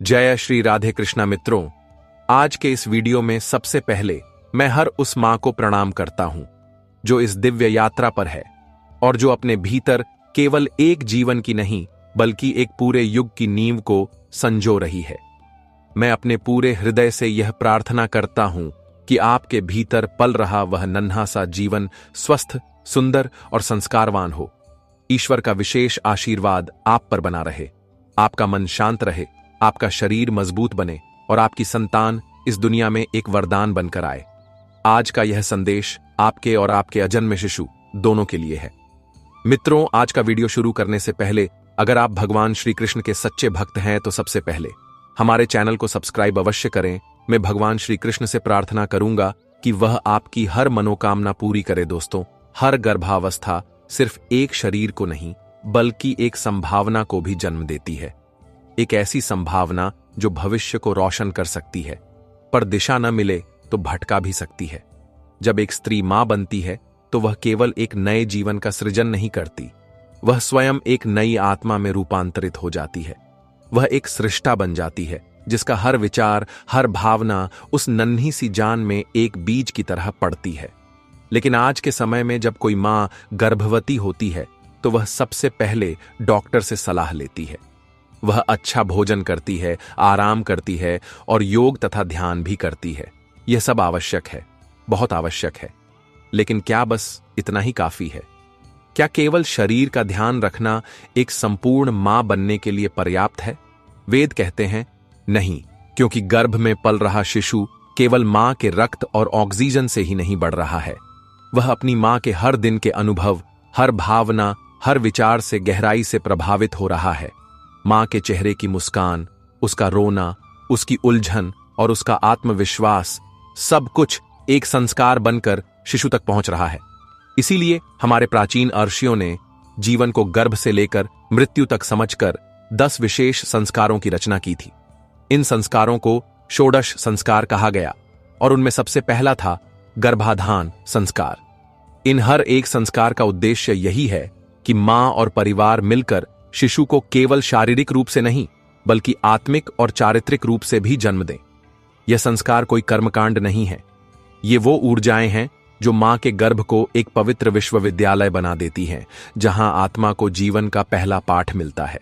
जय श्री राधे कृष्णा मित्रों। आज के इस वीडियो में सबसे पहले मैं हर उस मां को प्रणाम करता हूं जो इस दिव्य यात्रा पर है और जो अपने भीतर केवल एक जीवन की नहीं बल्कि एक पूरे युग की नींव को संजो रही है। मैं अपने पूरे हृदय से यह प्रार्थना करता हूं कि आपके भीतर पल रहा वह नन्हा सा जीवन स्वस्थ, सुंदर और संस्कारवान हो। ईश्वर का विशेष आशीर्वाद आप पर बना रहे, आपका मन शांत रहे, आपका शरीर मजबूत बने और आपकी संतान इस दुनिया में एक वरदान बनकर आए। आज का यह संदेश आपके और आपके अजन्मे शिशु दोनों के लिए है। मित्रों, आज का वीडियो शुरू करने से पहले अगर आप भगवान श्री कृष्ण के सच्चे भक्त हैं तो सबसे पहले हमारे चैनल को सब्सक्राइब अवश्य करें। मैं भगवान श्री कृष्ण से प्रार्थना करूंगा कि वह आपकी हर मनोकामना पूरी करे। दोस्तों, हर गर्भावस्था सिर्फ एक शरीर को नहीं बल्कि एक संभावना को भी जन्म देती है। एक ऐसी संभावना जो भविष्य को रोशन कर सकती है, पर दिशा न मिले तो भटका भी सकती है। जब एक स्त्री मां बनती है तो वह केवल एक नए जीवन का सृजन नहीं करती, वह स्वयं एक नई आत्मा में रूपांतरित हो जाती है। वह एक सृष्टा बन जाती है जिसका हर विचार, हर भावना उस नन्ही सी जान में एक बीज की तरह पड़ती है। लेकिन आज के समय में जब कोई मां गर्भवती होती है तो वह सबसे पहले डॉक्टर से सलाह लेती है। वह अच्छा भोजन करती है, आराम करती है और योग तथा ध्यान भी करती है। यह सब आवश्यक है, बहुत आवश्यक है। लेकिन क्या बस इतना ही काफी है? क्या केवल शरीर का ध्यान रखना एक संपूर्ण मां बनने के लिए पर्याप्त है? वेद कहते हैं नहीं, क्योंकि गर्भ में पल रहा शिशु केवल मां के रक्त और ऑक्सीजन से ही नहीं बढ़ रहा है। वह अपनी मां के हर दिन के अनुभव, हर भावना, हर विचार से गहराई से प्रभावित हो रहा है। मां के चेहरे की मुस्कान, उसका रोना, उसकी उलझन और उसका आत्मविश्वास, सब कुछ एक संस्कार बनकर शिशु तक पहुंच रहा है। इसीलिए हमारे प्राचीन ऋषियों ने जीवन को गर्भ से लेकर मृत्यु तक समझकर 10 विशेष संस्कारों की रचना की थी। इन संस्कारों को षोडश संस्कार कहा गया और उनमें सबसे पहला था गर्भाधान संस्कार। इन हर एक संस्कार का उद्देश्य यही है कि मां और परिवार मिलकर शिशु को केवल शारीरिक रूप से नहीं बल्कि आत्मिक और चारित्रिक रूप से भी जन्म दें। यह संस्कार कोई कर्मकांड नहीं है, ये वो ऊर्जाएं हैं जो मां के गर्भ को एक पवित्र विश्वविद्यालय बना देती हैं, जहां आत्मा को जीवन का पहला पाठ मिलता है।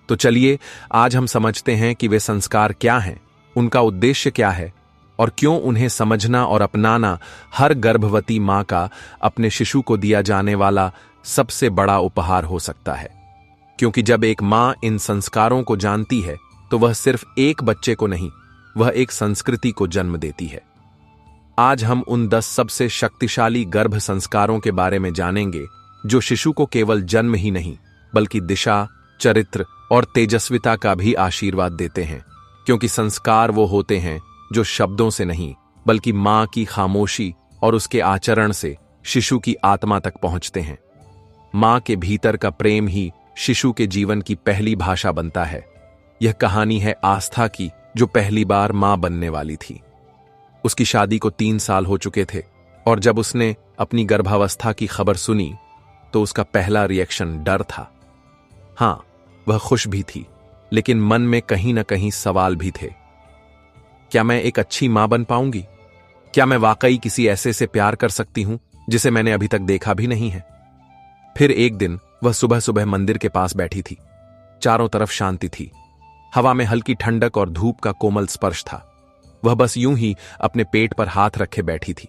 तो चलिए आज हम समझते हैं कि वे संस्कार क्या हैं, उनका उद्देश्य क्या है और क्यों उन्हें समझना और अपनाना हर गर्भवती मां का अपने शिशु को दिया जाने वाला सबसे बड़ा उपहार हो सकता है। क्योंकि जब एक मां इन संस्कारों को जानती है तो वह सिर्फ एक बच्चे को नहीं, वह एक संस्कृति को जन्म देती है। आज हम उन 10 सबसे शक्तिशाली गर्भ संस्कारों के बारे में जानेंगे जो शिशु को केवल जन्म ही नहीं बल्कि दिशा, चरित्र और तेजस्विता का भी आशीर्वाद देते हैं। क्योंकि संस्कार वो होते हैं जो शब्दों से नहीं बल्कि मां की खामोशी और उसके आचरण से शिशु की आत्मा तक पहुंचते हैं। मां के भीतर का प्रेम ही शिशु के जीवन की पहली भाषा बनता है। यह कहानी है आस्था की, जो पहली बार मां बनने वाली थी। उसकी शादी को 3 साल हो चुके थे और जब उसने अपनी गर्भावस्था की खबर सुनी तो उसका पहला रिएक्शन डर था। हां, वह खुश भी थी, लेकिन मन में कहीं ना कहीं सवाल भी थे। क्या मैं एक अच्छी मां बन पाऊंगी? क्या मैं वाकई किसी ऐसे से प्यार कर सकती हूं जिसे मैंने अभी तक देखा भी नहीं है? फिर एक दिन वह सुबह सुबह मंदिर के पास बैठी थी। चारों तरफ शांति थी, हवा में हल्की ठंडक और धूप का कोमल स्पर्श था। वह बस यूं ही अपने पेट पर हाथ रखे बैठी थी।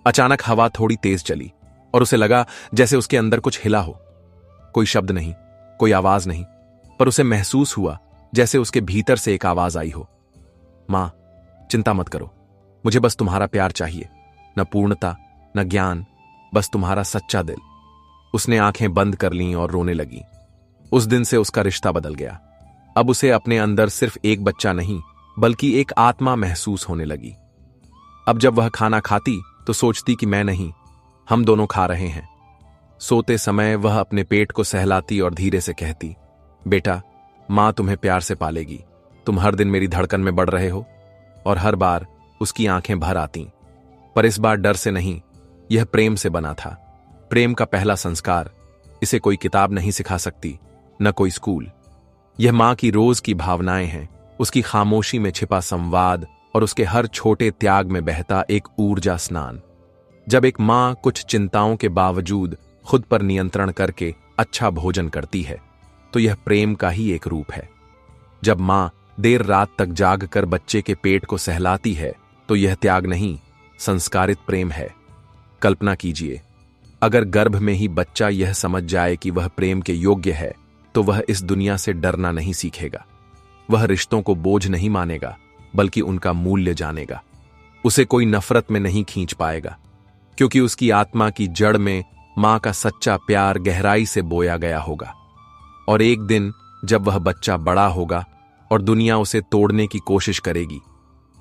अचानक हवा थोड़ी तेज चली और उसे लगा जैसे उसके अंदर कुछ हिला हो। कोई शब्द नहीं, कोई आवाज नहीं, पर उसे महसूस हुआ जैसे उसके भीतर से एक आवाज आई हो, मां, चिंता मत करो, मुझे बस तुम्हारा प्यार चाहिए, न पूर्णता न ज्ञान, बस तुम्हारा सच्चा दिल। उसने आंखें बंद कर लीं और रोने लगी। उस दिन से उसका रिश्ता बदल गया। अब उसे अपने अंदर सिर्फ एक बच्चा नहीं बल्कि एक आत्मा महसूस होने लगी। अब जब वह खाना खाती तो सोचती कि मैं नहीं, हम दोनों खा रहे हैं। सोते समय वह अपने पेट को सहलाती और धीरे से कहती, बेटा, मां तुम्हें प्यार से पालेगी, तुम हर दिन मेरी धड़कन में बढ़ रहे हो। और हर बार उसकी आंखें भर आतीं, पर इस बार डर से नहीं, यह प्रेम से बना था। प्रेम का पहला संस्कार, इसे कोई किताब नहीं सिखा सकती, न कोई स्कूल। यह मां की रोज की भावनाएं हैं, उसकी खामोशी में छिपा संवाद और उसके हर छोटे त्याग में बहता एक ऊर्जा स्नान। जब एक मां कुछ चिंताओं के बावजूद खुद पर नियंत्रण करके अच्छा भोजन करती है तो यह प्रेम का ही एक रूप है। जब मां देर रात तक जाग कर बच्चे के पेट को सहलाती है तो यह त्याग नहीं, संस्कारित प्रेम है। कल्पना कीजिए, अगर गर्भ में ही बच्चा यह समझ जाए कि वह प्रेम के योग्य है तो वह इस दुनिया से डरना नहीं सीखेगा। वह रिश्तों को बोझ नहीं मानेगा बल्कि उनका मूल्य जानेगा। उसे कोई नफरत में नहीं खींच पाएगा, क्योंकि उसकी आत्मा की जड़ में मां का सच्चा प्यार गहराई से बोया गया होगा। और एक दिन जब वह बच्चा बड़ा होगा और दुनिया उसे तोड़ने की कोशिश करेगी,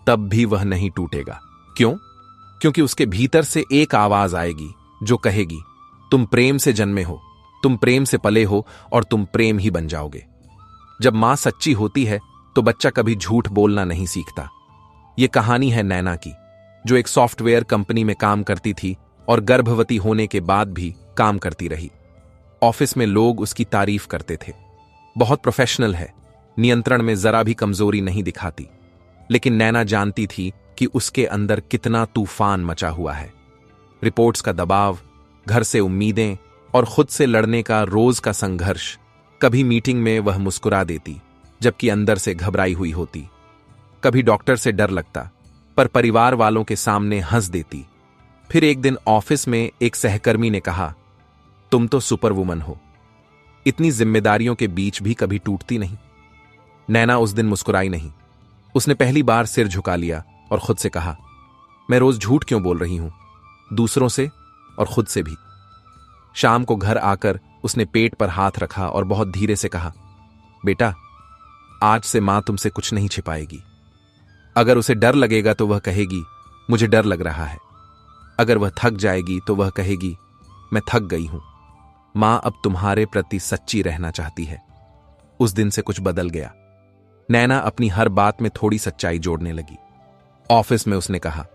तब भी वह नहीं टूटेगा। क्यों? क्योंकि उसके भीतर से एक आवाज आएगी जो कहेगी, तुम प्रेम से जन्मे हो, तुम प्रेम से पले हो और तुम प्रेम ही बन जाओगे। जब मां सच्ची होती है तो बच्चा कभी झूठ बोलना नहीं सीखता। यह कहानी है नैना की, जो एक सॉफ्टवेयर कंपनी में काम करती थी और गर्भवती होने के बाद भी काम करती रही। ऑफिस में लोग उसकी तारीफ करते थे, बहुत प्रोफेशनल है, नियंत्रण में जरा भी कमजोरी नहीं दिखाती। लेकिन नैना जानती थी कि उसके अंदर कितना तूफान मचा हुआ है। रिपोर्ट्स का दबाव, घर से उम्मीदें और खुद से लड़ने का रोज का संघर्ष। कभी मीटिंग में वह मुस्कुरा देती जबकि अंदर से घबराई हुई होती। कभी डॉक्टर से डर लगता पर परिवार वालों के सामने हंस देती। फिर एक दिन ऑफिस में एक सहकर्मी ने कहा, तुम तो सुपर वुमन हो, इतनी जिम्मेदारियों के बीच भी कभी टूटती नहीं। नैना उस दिन मुस्कुराई नहीं। उसने पहली बार सिर झुका लिया और खुद से कहा, मैं रोज झूठ क्यों बोल रही हूं, दूसरों से और खुद से भी। शाम को घर आकर उसने पेट पर हाथ रखा और बहुत धीरे से कहा, बेटा, आज से मां तुमसे कुछ नहीं छिपाएगी। अगर उसे डर लगेगा तो वह कहेगी, मुझे डर लग रहा है। अगर वह थक जाएगी तो वह कहेगी, मैं थक गई हूं। मां अब तुम्हारे प्रति सच्ची रहना चाहती है। उस दिन से कुछ बदल गया। नैना अपनी हर बात में थोड़ी सच्चाई जोड़ने लगी। ऑफिस में उसने कहा,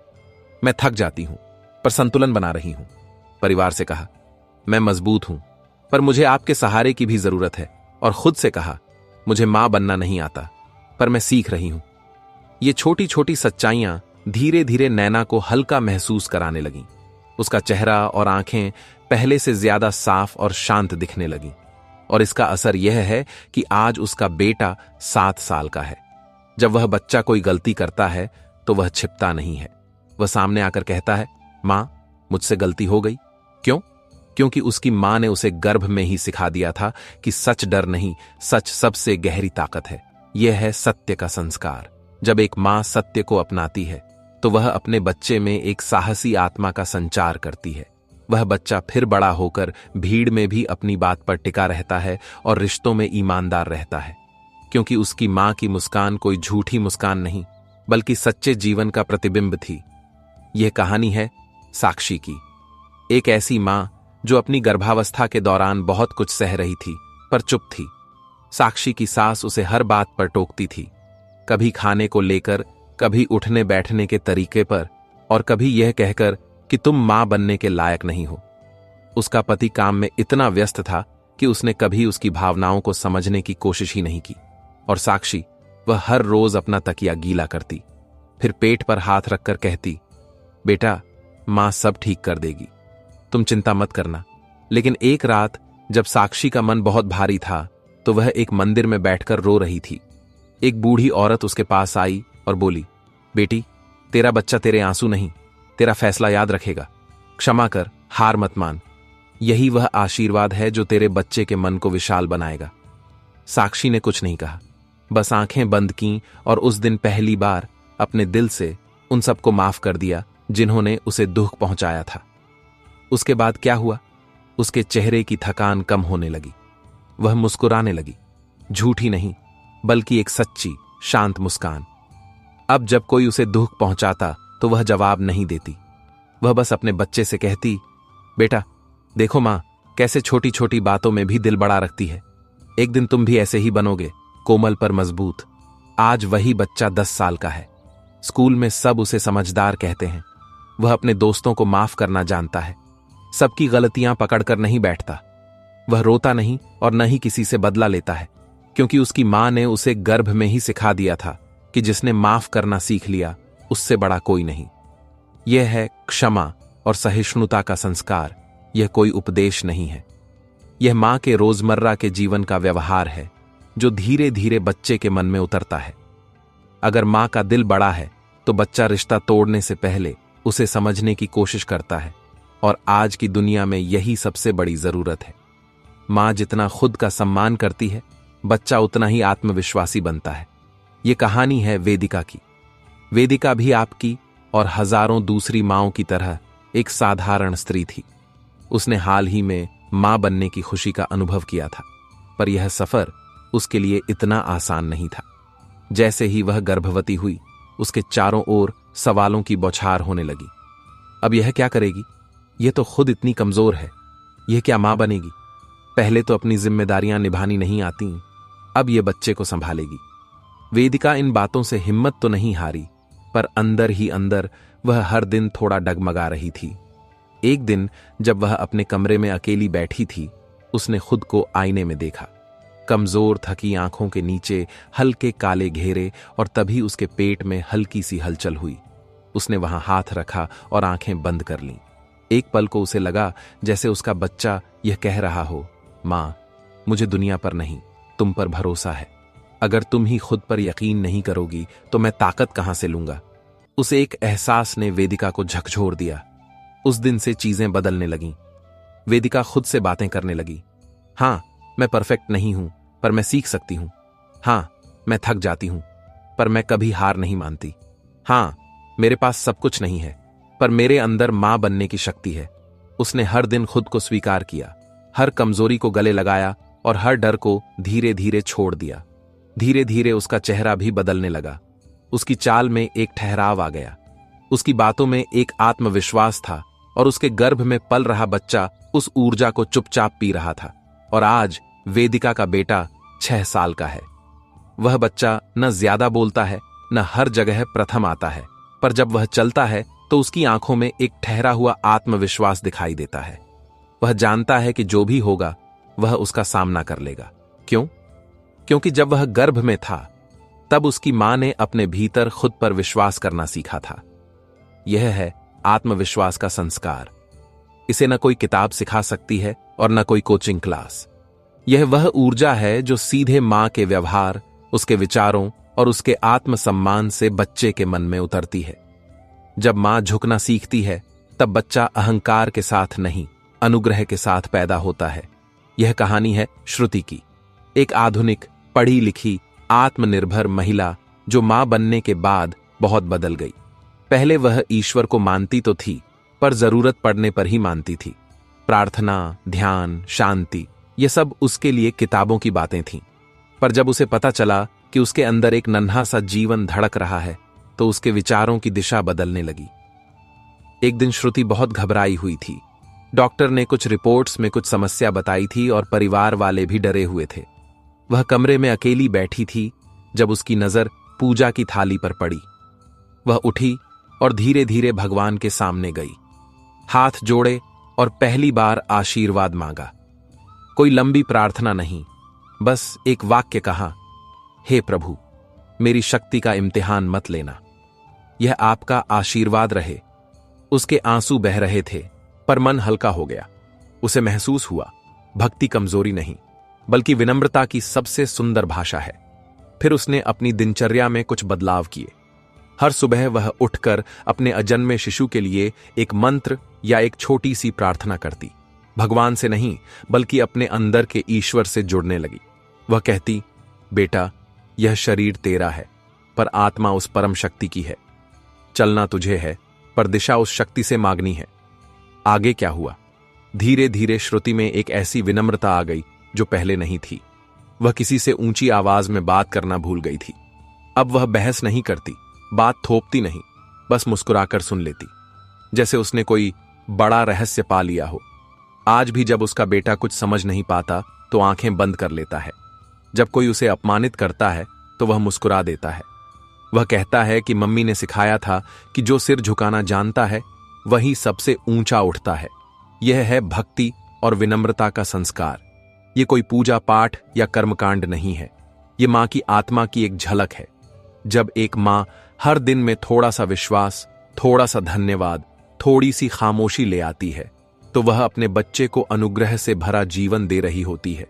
मैं थक जाती हूं पर संतुलन बना रही हूं। परिवार से कहा, मैं मजबूत हूं पर मुझे आपके सहारे की भी जरूरत है। और खुद से कहा, मुझे मां बनना नहीं आता पर मैं सीख रही हूं। ये छोटी छोटी सच्चाइयां धीरे धीरे नैना को हल्का महसूस कराने लगीं। उसका चेहरा और आंखें पहले से ज्यादा साफ और शांत दिखने लगीं। और इसका असर यह है कि आज उसका बेटा 7 साल का है। जब वह बच्चा कोई गलती करता है तो वह छिपता नहीं है। वह सामने आकर कहता है, मां, मुझसे गलती हो गई। क्यों? क्योंकि उसकी मां ने उसे गर्भ में ही सिखा दिया था कि सच डर नहीं, सच सबसे गहरी ताकत है। यह है सत्य का संस्कार। जब एक मां सत्य को अपनाती है तो वह अपने बच्चे में एक साहसी आत्मा का संचार करती है। वह बच्चा फिर बड़ा होकर भीड़ में भी अपनी बात पर टिका रहता है और रिश्तों में ईमानदार रहता है, क्योंकि उसकी मां की मुस्कान कोई झूठी मुस्कान नहीं बल्कि सच्चे जीवन का प्रतिबिंब थी। यह कहानी है साक्षी की, एक ऐसी मां जो अपनी गर्भावस्था के दौरान बहुत कुछ सह रही थी पर चुप थी। साक्षी की सास उसे हर बात पर टोकती थी, कभी खाने को लेकर, कभी उठने बैठने के तरीके पर, और कभी यह कहकर कि तुम मां बनने के लायक नहीं हो। उसका पति काम में इतना व्यस्त था कि उसने कभी उसकी भावनाओं को समझने की कोशिश ही नहीं की। और साक्षी, वह हर रोज अपना तकिया गीला करती, फिर पेट पर हाथ रखकर कहती, बेटा, मां सब ठीक कर देगी, तुम चिंता मत करना। लेकिन एक रात जब साक्षी का मन बहुत भारी था तो वह एक मंदिर में बैठकर रो रही थी। एक बूढ़ी औरत उसके पास आई और बोली, बेटी, तेरा बच्चा तेरे आंसू नहीं, तेरा फैसला याद रखेगा। क्षमा कर, हार मत मान। यही वह आशीर्वाद है जो तेरे बच्चे के मन को विशाल बनाएगा। साक्षी ने कुछ नहीं कहा, बस आंखें बंद कीं और उस दिन पहली बार अपने दिल से उन सबको माफ कर दिया जिन्होंने उसे दुख पहुंचाया था। उसके बाद क्या हुआ? उसके चेहरे की थकान कम होने लगी। वह मुस्कुराने लगी, झूठी नहीं बल्कि एक सच्ची, शांत मुस्कान। अब जब कोई उसे दुख पहुंचाता तो वह जवाब नहीं देती। वह बस अपने बच्चे से कहती, बेटा, देखो मां कैसे छोटी छोटी बातों में भी दिल बड़ा रखती है। एक दिन तुम भी ऐसे ही बनोगे, कोमल पर मजबूत। आज वही बच्चा 10 साल का है। स्कूल में सब उसे समझदार कहते हैं। वह अपने दोस्तों को माफ करना जानता है, सबकी गलतियां पकड़कर नहीं बैठता। वह रोता नहीं और न ही किसी से बदला लेता है। क्योंकि उसकी मां ने उसे गर्भ में ही सिखा दिया था कि जिसने माफ करना सीख लिया उससे बड़ा कोई नहीं। यह है क्षमा और सहिष्णुता का संस्कार, यह कोई उपदेश नहीं है। यह मां के रोजमर्रा के जीवन का व्यवहार है जो धीरे धीरे बच्चे के मन में उतरता है। अगर मां का दिल बड़ा है तो बच्चा रिश्ता तोड़ने से पहले उसे समझने की कोशिश करता है, और आज की दुनिया में यही सबसे बड़ी जरूरत है। मां जितना खुद का सम्मान करती है, बच्चा उतना ही आत्मविश्वासी बनता है। यह कहानी है वेदिका की। वेदिका भी आपकी और हजारों दूसरी मांओं की तरह एक साधारण स्त्री थी। उसने हाल ही में मां बनने की खुशी का अनुभव किया था, पर यह सफर उसके लिए इतना आसान नहीं था। जैसे ही वह गर्भवती हुई, उसके चारों ओर सवालों की बौछार होने लगी। अब यह क्या करेगी? यह तो खुद इतनी कमजोर है, यह क्या मां बनेगी? पहले तो अपनी जिम्मेदारियां निभानी नहीं आती, अब यह बच्चे को संभालेगी। वेदिका इन बातों से हिम्मत तो नहीं हारी, पर अंदर ही अंदर वह हर दिन थोड़ा डगमगा रही थी। एक दिन जब वह अपने कमरे में अकेली बैठी थी, उसने खुद को आईने में देखा। कमजोर थकी आंखों के नीचे हल्के काले घेरे, और तभी उसके पेट में हल्की सी हलचल हुई। उसने वहां हाथ रखा और आंखें बंद कर लीं। एक पल को उसे लगा जैसे उसका बच्चा यह कह रहा हो, मां, मुझे दुनिया पर नहीं, तुम पर भरोसा है। अगर तुम ही खुद पर यकीन नहीं करोगी तो मैं ताकत कहां से लूंगा? उस एक एहसास ने वेदिका को झकझोर दिया। उस दिन से चीजें बदलने लगीं। वेदिका खुद से बातें करने लगी। हां, मैं परफेक्ट नहीं हूं, पर मैं सीख सकती हूं। हां, मैं थक जाती हूं, पर मैं कभी हार नहीं मानती। हां, मेरे पास सब कुछ नहीं है, पर मेरे अंदर मां बनने की शक्ति है। उसने हर दिन खुद को स्वीकार किया, हर कमजोरी को गले लगाया और हर डर को धीरे धीरे छोड़ दिया। धीरे धीरे उसका चेहरा भी बदलने लगा। उसकी चाल में एक ठहराव आ गया, उसकी बातों में एक आत्मविश्वास था, और उसके गर्भ में पल रहा बच्चा उस ऊर्जा को चुपचाप पी रहा था। और आज वेदिका का बेटा 6 साल का है। वह बच्चा न ज्यादा बोलता है, न हर जगह प्रथम आता है, पर जब वह चलता है तो उसकी आंखों में एक ठहरा हुआ आत्मविश्वास दिखाई देता है। वह जानता है कि जो भी होगा वह उसका सामना कर लेगा। क्यों? क्योंकि जब वह गर्भ में था तब उसकी मां ने अपने भीतर खुद पर विश्वास करना सीखा था। यह है आत्मविश्वास का संस्कार। इसे न कोई किताब सिखा सकती है और न कोई कोचिंग क्लास। यह वह ऊर्जा है जो सीधे मां के व्यवहार, उसके विचारों और उसके आत्मसम्मान से बच्चे के मन में उतरती है। जब मां झुकना सीखती है तब बच्चा अहंकार के साथ नहीं, अनुग्रह के साथ पैदा होता है। यह कहानी है श्रुति की, एक आधुनिक, पढ़ी लिखी, आत्मनिर्भर महिला जो मां बनने के बाद बहुत बदल गई। पहले वह ईश्वर को मानती तो थी, पर जरूरत पड़ने पर ही मानती थी। प्रार्थना, ध्यान, शांति, ये सब उसके लिए किताबों की बातें थीं। पर जब उसे पता चला कि उसके अंदर एक नन्हा सा जीवन धड़क रहा है, तो उसके विचारों की दिशा बदलने लगी। एक दिन श्रुति बहुत घबराई हुई थी। डॉक्टर ने कुछ रिपोर्ट्स में कुछ समस्या बताई थी और परिवार वाले भी डरे हुए थे। वह कमरे में अकेली बैठी थी जब उसकी नजर पूजा की थाली पर पड़ी। वह उठी और धीरे धीरे भगवान के सामने गई, हाथ जोड़े और पहली बार आशीर्वाद मांगा। कोई लंबी प्रार्थना नहीं, बस एक वाक्य कहा, हे प्रभु, मेरी शक्ति का इम्तिहान मत लेना, यह आपका आशीर्वाद रहे। उसके आंसू बह रहे थे, पर मन हल्का हो गया। उसे महसूस हुआ भक्ति कमजोरी नहीं, बल्कि विनम्रता की सबसे सुंदर भाषा है। फिर उसने अपनी दिनचर्या में कुछ बदलाव किए। हर सुबह वह उठकर अपने अजन्मे शिशु के लिए एक मंत्र या एक छोटी सी प्रार्थना करती। भगवान से नहीं, बल्कि अपने अंदर के ईश्वर से जुड़ने लगी। वह कहती, बेटा, यह शरीर तेरा है, पर आत्मा उस परम शक्ति की है। चलना तुझे है, पर दिशा उस शक्ति से मांगनी है। आगे क्या हुआ? धीरे धीरे श्रुति में एक ऐसी विनम्रता आ गई जो पहले नहीं थी। वह किसी से ऊंची आवाज में बात करना भूल गई थी। अब वह बहस नहीं करती, बात थोपती नहीं, बस मुस्कुराकर सुन लेती, जैसे उसने कोई बड़ा रहस्य पा लिया हो। आज भी जब उसका बेटा कुछ समझ नहीं पाता तो आंखें बंद कर लेता है। जब कोई उसे अपमानित करता है तो वह मुस्कुरा देता है। वह कहता है कि मम्मी ने सिखाया था कि जो सिर झुकाना जानता है वही सबसे ऊंचा उठता है। यह है भक्ति और विनम्रता का संस्कार। यह कोई पूजा पाठ या कर्मकांड नहीं है, ये मां की आत्मा की एक झलक है। जब एक मां हर दिन में थोड़ा सा विश्वास, थोड़ा सा धन्यवाद, थोड़ी सी खामोशी ले आती है, तो वह अपने बच्चे को अनुग्रह से भरा जीवन दे रही होती है।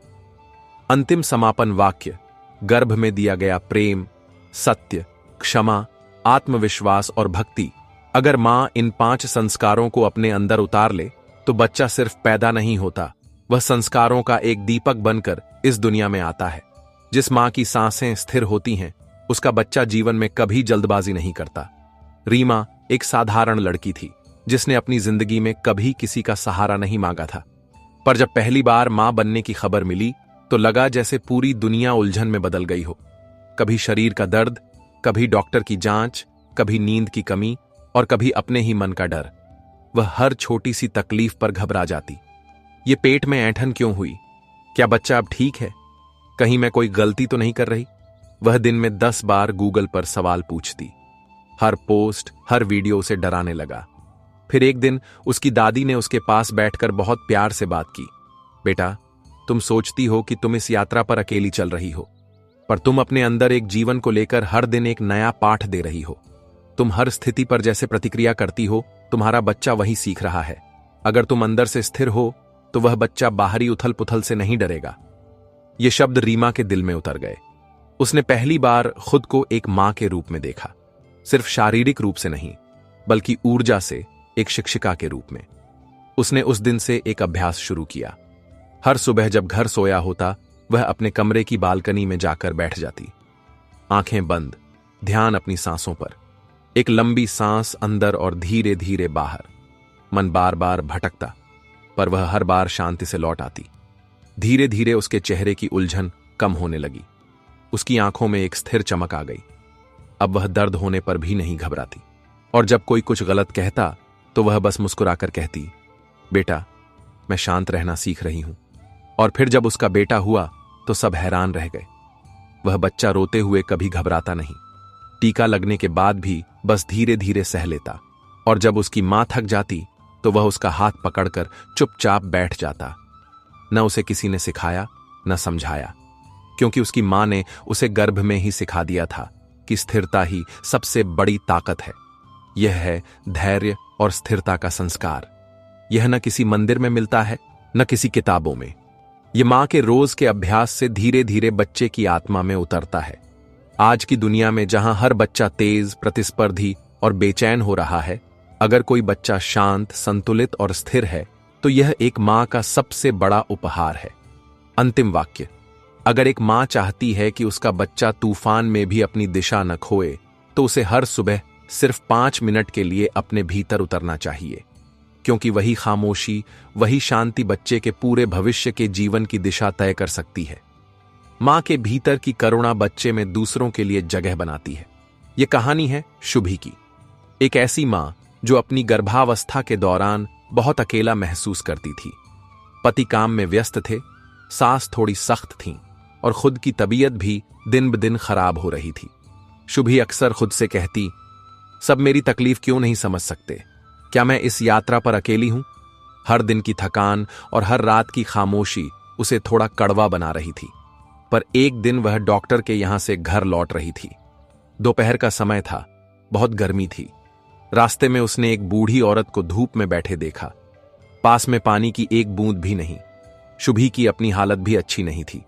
अंतिम समापन वाक्य, गर्भ में दिया गया प्रेम, सत्य, क्षमा, आत्मविश्वास और भक्ति। अगर मां इन 5 संस्कारों को अपने अंदर उतार ले तो बच्चा सिर्फ पैदा नहीं होता, वह संस्कारों का एक दीपक बनकर इस दुनिया में आता है। जिस मां की सांसें स्थिर होती हैं, उसका बच्चा जीवन में कभी जल्दबाजी नहीं करता। रीमा एक साधारण लड़की थी जिसने अपनी जिंदगी में कभी किसी का सहारा नहीं मांगा था, पर जब पहली बार मां बनने की खबर मिली तो लगा जैसे पूरी दुनिया उलझन में बदल गई हो। कभी शरीर का दर्द, कभी डॉक्टर की जांच, कभी नींद की कमी और कभी अपने ही मन का डर। वह हर छोटी सी तकलीफ पर घबरा जाती। ये पेट में ऐंठन क्यों हुई? क्या बच्चा अब ठीक है? कहीं मैं कोई गलती तो नहीं कर रही? वह दिन में 10 बार गूगल पर सवाल पूछती। हर पोस्ट, हर वीडियो उसे डराने लगा। फिर एक दिन उसकी दादी ने उसके पास बैठकर बहुत प्यार से बात की। बेटा, तुम सोचती हो कि तुम इस यात्रा पर अकेली चल रही हो, पर तुम अपने अंदर एक जीवन को लेकर हर दिन एक नया पाठ दे रही हो। तुम हर स्थिति पर जैसे प्रतिक्रिया करती हो, तुम्हारा बच्चा वही सीख रहा है। अगर तुम अंदर से स्थिर हो तो वह बच्चा बाहरी उथल पुथल से नहीं डरेगा। ये शब्द रीमा के दिल में उतर गए। उसने पहली बार खुद को एक मां के रूप में देखा, सिर्फ शारीरिक रूप से नहीं, बल्कि ऊर्जा से, एक शिक्षिका के रूप में। उसने उस दिन से एक अभ्यास शुरू किया। हर सुबह जब घर सोया होता, वह अपने कमरे की बालकनी में जाकर बैठ जाती। आंखें बंद, ध्यान अपनी सांसों पर। एक लंबी सांस अंदर और धीरे धीरे बाहर। मन बार बार भटकता, पर वह हर बार शांति से लौट आती। धीरे धीरे उसके चेहरे की उलझन कम होने लगी। उसकी आंखों में एक स्थिर चमक आ गई। अब वह दर्द होने पर भी नहीं घबराती, और जब कोई कुछ गलत कहता तो वह बस मुस्कुराकर कहती, बेटा, मैं शांत रहना सीख रही हूं। और फिर जब उसका बेटा हुआ तो सब हैरान रह गए। वह बच्चा रोते हुए कभी घबराता नहीं, टीका लगने के बाद भी बस धीरे धीरे सह लेता, और जब उसकी मां थक जाती तो वह उसका हाथ पकड़कर चुपचाप बैठ जाता। न उसे किसी ने सिखाया, न समझाया, क्योंकि उसकी मां ने उसे गर्भ में ही सिखा दिया था कि स्थिरता ही सबसे बड़ी ताकत है। यह है धैर्य और स्थिरता का संस्कार। यह न किसी मंदिर में मिलता है, न किसी किताबों में। यह मां के रोज के अभ्यास से धीरे धीरे बच्चे की आत्मा में उतरता है। आज की दुनिया में जहां हर बच्चा तेज, प्रतिस्पर्धी और बेचैन हो रहा है, अगर कोई बच्चा शांत, संतुलित और स्थिर है तो यह एक मां का सबसे बड़ा उपहार है। अंतिम वाक्य, अगर एक मां चाहती है कि उसका बच्चा तूफान में भी अपनी दिशा न खोए, तो उसे हर सुबह सिर्फ 5 मिनट के लिए अपने भीतर उतरना चाहिए, क्योंकि वही खामोशी, वही शांति बच्चे के पूरे भविष्य के जीवन की दिशा तय कर सकती है। मां के भीतर की करुणा बच्चे में दूसरों के लिए जगह बनाती है। यह कहानी है शुभी की, एक ऐसी मां जो अपनी गर्भावस्था के दौरान बहुत अकेला महसूस करती थी। पति काम में व्यस्त थे, सास थोड़ी सख्त थीं, और खुद की तबीयत भी दिन ब दिन खराब हो रही थी। शुभी अक्सर खुद से कहती, सब मेरी तकलीफ क्यों नहीं समझ सकते? क्या मैं इस यात्रा पर अकेली हूं? हर दिन की थकान और हर रात की खामोशी उसे थोड़ा कड़वा बना रही थी। पर एक दिन वह डॉक्टर के यहां से घर लौट रही थी। दोपहर का समय था, बहुत गर्मी थी। रास्ते में उसने एक बूढ़ी औरत को धूप में बैठे देखा। पास में पानी की एक बूंद भी नहीं। शुभी की अपनी हालत भी अच्छी नहीं थी।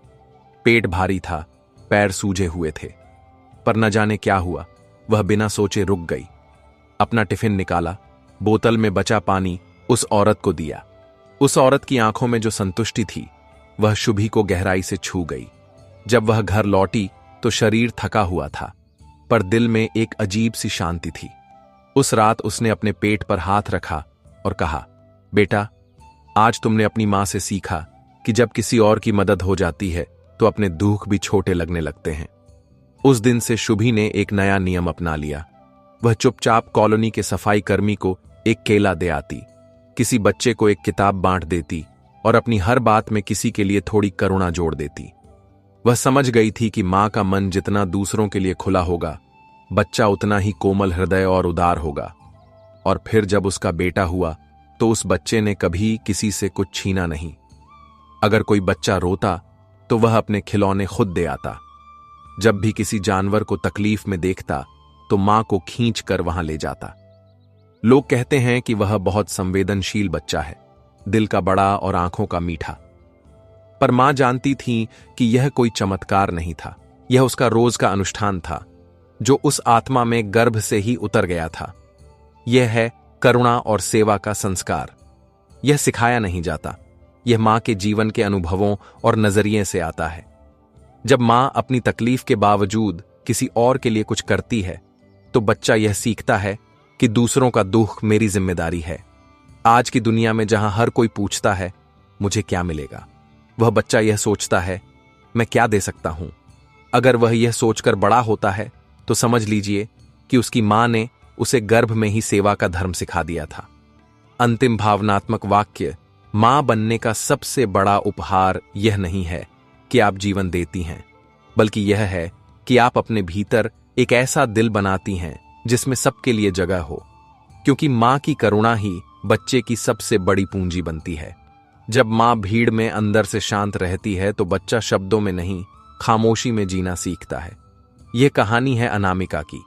पेट भारी था, पैर सूजे हुए थे। पर न जाने क्या हुआ, वह बिना सोचे रुक गई। अपना टिफिन निकाला, बोतल में बचा पानी उस औरत को दिया। उस औरत की आंखों में जो संतुष्टि थी, वह शुभी को गहराई से छू गई। जब वह घर लौटी तो शरीर थका हुआ था, पर दिल में एक अजीब सी शांति थी। उस रात उसने अपने पेट पर हाथ रखा और कहा, बेटा, आज तुमने अपनी मां से सीखा कि जब किसी और की मदद हो जाती है तो अपने दुख भी छोटे लगने लगते हैं। उस दिन से शुभी ने एक नया नियम अपना लिया। वह चुपचाप कॉलोनी के सफाई कर्मी को एक केला दे आती, किसी बच्चे को एक किताब बांट देती और अपनी हर बात में किसी के लिए थोड़ी करुणा जोड़ देती। वह समझ गई थी कि मां का मन जितना दूसरों के लिए खुला होगा, बच्चा उतना ही कोमल हृदय और उदार होगा। और फिर जब उसका बेटा हुआ तो उस बच्चे ने कभी किसी से कुछ छीना नहीं। अगर कोई बच्चा रोता तो वह अपने खिलौने खुद दे आता। जब भी किसी जानवर को तकलीफ में देखता तो मां को खींच कर वहां ले जाता। लोग कहते हैं कि वह बहुत संवेदनशील बच्चा है, दिल का बड़ा और आंखों का मीठा। पर मां जानती थी कि यह कोई चमत्कार नहीं था, यह उसका रोज का अनुष्ठान था, जो उस आत्मा में गर्भ से ही उतर गया था। यह है करुणा और सेवा का संस्कार। यह सिखाया नहीं जाता, यह मां के जीवन के अनुभवों और नजरिए से आता है। जब मां अपनी तकलीफ के बावजूद किसी और के लिए कुछ करती है तो बच्चा यह सीखता है कि दूसरों का दुख मेरी जिम्मेदारी है। आज की दुनिया में जहां हर कोई पूछता है मुझे क्या मिलेगा, वह बच्चा यह सोचता है मैं क्या दे सकता हूं। अगर वह यह सोचकर बड़ा होता है तो समझ लीजिए कि उसकी मां ने उसे गर्भ में ही सेवा का धर्म सिखा दिया था। अंतिम भावनात्मक वाक्य, मां बनने का सबसे बड़ा उपहार यह नहीं है कि आप जीवन देती हैं, बल्कि यह है कि आप अपने भीतर एक ऐसा दिल बनाती हैं जिसमें सबके लिए जगह हो, क्योंकि मां की करुणा ही बच्चे की सबसे बड़ी पूंजी बनती है। जब मां भीड़ में अंदर से शांत रहती है तो बच्चा शब्दों में नहीं, खामोशी में जीना सीखता है। यह कहानी है अनामिका की।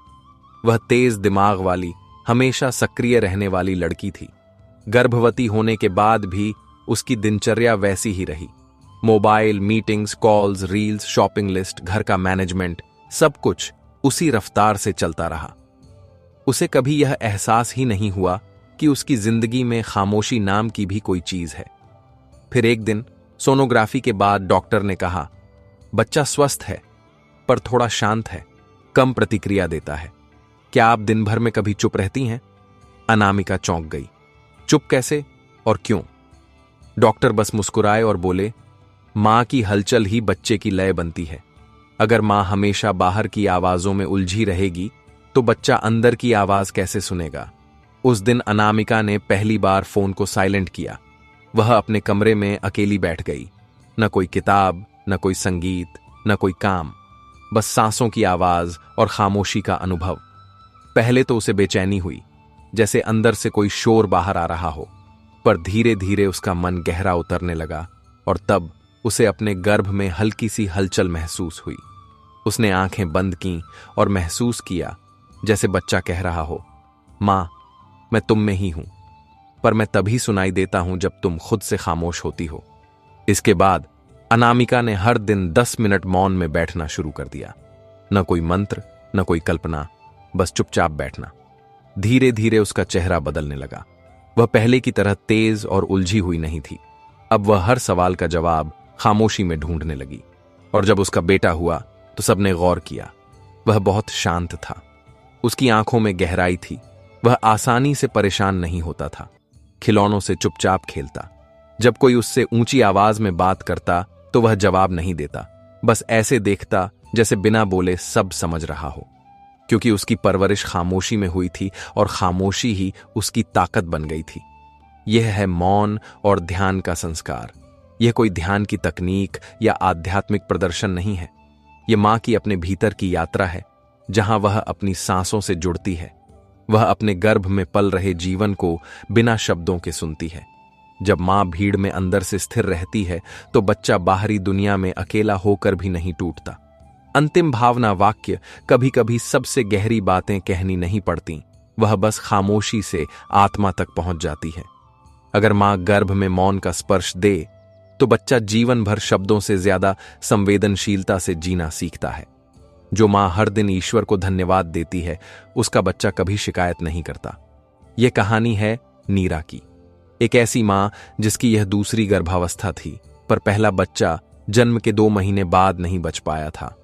वह तेज दिमाग वाली, हमेशा सक्रिय रहने वाली लड़की थी। गर्भवती होने के बाद भी उसकी दिनचर्या वैसी ही रही। Mobile, meetings, calls, reels, shopping list, घर का मैनेजमेंट, सब कुछ उसी रफ्तार से चलता रहा। उसे कभी यह एहसास ही नहीं हुआ कि उसकी जिंदगी में खामोशी नाम की भी कोई चीज है। फिर एक दिन सोनोग्राफी के बाद डॉक्टर ने कहा, बच्चा स्वस्थ है पर थोड़ा शांत है, कम प्रतिक्रिया देता है। क्या आप दिन भर में कभी चुप रहती हैं? अनामिका चौंक गई। चुप कैसे और क्यों? डॉक्टर बस मुस्कुराए और बोले, मां की हलचल ही बच्चे की लय बनती है। अगर मां हमेशा बाहर की आवाजों में उलझी रहेगी तो बच्चा अंदर की आवाज कैसे सुनेगा? उस दिन अनामिका ने पहली बार फोन को साइलेंट किया। वह अपने कमरे में अकेली बैठ गई। न कोई किताब, न कोई संगीत, न कोई काम, बस सांसों की आवाज और खामोशी का अनुभव। पहले तो उसे बेचैनी हुई, जैसे अंदर से कोई शोर बाहर आ रहा हो, पर धीरे धीरे उसका मन गहरा उतरने लगा और तब उसे अपने गर्भ में हल्की सी हलचल महसूस हुई। उसने आंखें बंद कीं और महसूस किया जैसे बच्चा कह रहा हो, मां, मैं तुम में ही हूं, पर मैं तभी सुनाई देता हूं जब तुम खुद से खामोश होती हो। इसके बाद अनामिका ने हर दिन 10 मिनट मौन में बैठना शुरू कर दिया। न कोई मंत्र, न कोई कल्पना, बस चुपचाप बैठना। धीरे धीरे उसका चेहरा बदलने लगा। वह पहले की तरह तेज और उलझी हुई नहीं थी। अब वह हर सवाल का जवाब खामोशी में ढूंढने लगी। और जब उसका बेटा हुआ तो सबने गौर किया, वह बहुत शांत था। उसकी आंखों में गहराई थी। वह आसानी से परेशान नहीं होता था। खिलौनों से चुपचाप खेलता। जब कोई उससे ऊंची आवाज में बात करता तो वह जवाब नहीं देता, बस ऐसे देखता जैसे बिना बोले सब समझ रहा हो। क्योंकि उसकी परवरिश खामोशी में हुई थी और खामोशी ही उसकी ताकत बन गई थी। यह है मौन और ध्यान का संस्कार। यह कोई ध्यान की तकनीक या आध्यात्मिक प्रदर्शन नहीं है। यह मां की अपने भीतर की यात्रा है, जहां वह अपनी सांसों से जुड़ती है। वह अपने गर्भ में पल रहे जीवन को बिना शब्दों के सुनती है। जब मां भीड़ में अंदर से स्थिर रहती है तो बच्चा बाहरी दुनिया में अकेला होकर भी नहीं टूटता। अंतिम भावना वाक्य, कभी कभी सबसे गहरी बातें कहनी नहीं पड़ती, वह बस खामोशी से आत्मा तक पहुंच जाती है। अगर मां गर्भ में मौन का स्पर्श दे तो बच्चा जीवन भर शब्दों से ज्यादा संवेदनशीलता से जीना सीखता है। जो मां हर दिन ईश्वर को धन्यवाद देती है, उसका बच्चा कभी शिकायत नहीं करता। यह कहानी है नीरा की, एक ऐसी मां जिसकी यह दूसरी गर्भावस्था थी, पर पहला बच्चा जन्म के 2 महीने बाद नहीं बच पाया था।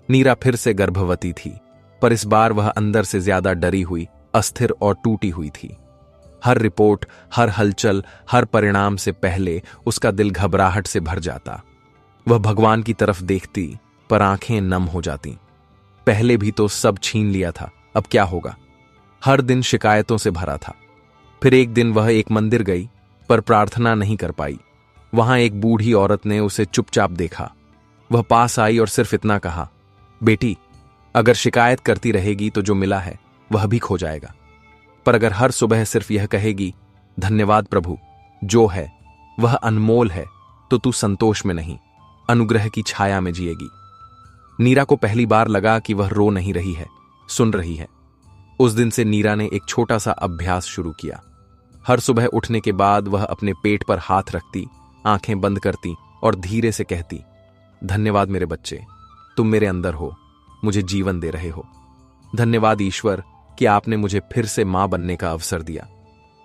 नीरा फिर से गर्भवती थी, पर इस बार वह अंदर से ज्यादा डरी हुई, अस्थिर और टूटी हुई थी। हर रिपोर्ट, हर हलचल, हर परिणाम से पहले उसका दिल घबराहट से भर जाता। वह भगवान की तरफ देखती, पर आंखें नम हो जाती। पहले भी तो सब छीन लिया था, अब क्या होगा? हर दिन शिकायतों से भरा था। फिर एक दिन वह एक मंदिर गई, पर प्रार्थना नहीं कर पाई। वहां एक बूढ़ी औरत ने उसे चुपचाप देखा। वह पास आई और सिर्फ इतना कहा, बेटी, अगर शिकायत करती रहेगी तो जो मिला है वह भी खो जाएगा। पर अगर हर सुबह सिर्फ यह कहेगी, धन्यवाद प्रभु, जो है वह अनमोल है, तो तू संतोष में नहीं, अनुग्रह की छाया में जिएगी। नीरा को पहली बार लगा कि वह रो नहीं रही है, सुन रही है। उस दिन से नीरा ने एक छोटा सा अभ्यास शुरू किया। हर सुबह उठने के बाद वह अपने पेट पर हाथ रखती, आंखें बंद करती और धीरे से कहती, धन्यवाद मेरे बच्चे, तुम मेरे अंदर हो, मुझे जीवन दे रहे हो। धन्यवाद ईश्वर कि आपने मुझे फिर से मां बनने का अवसर दिया।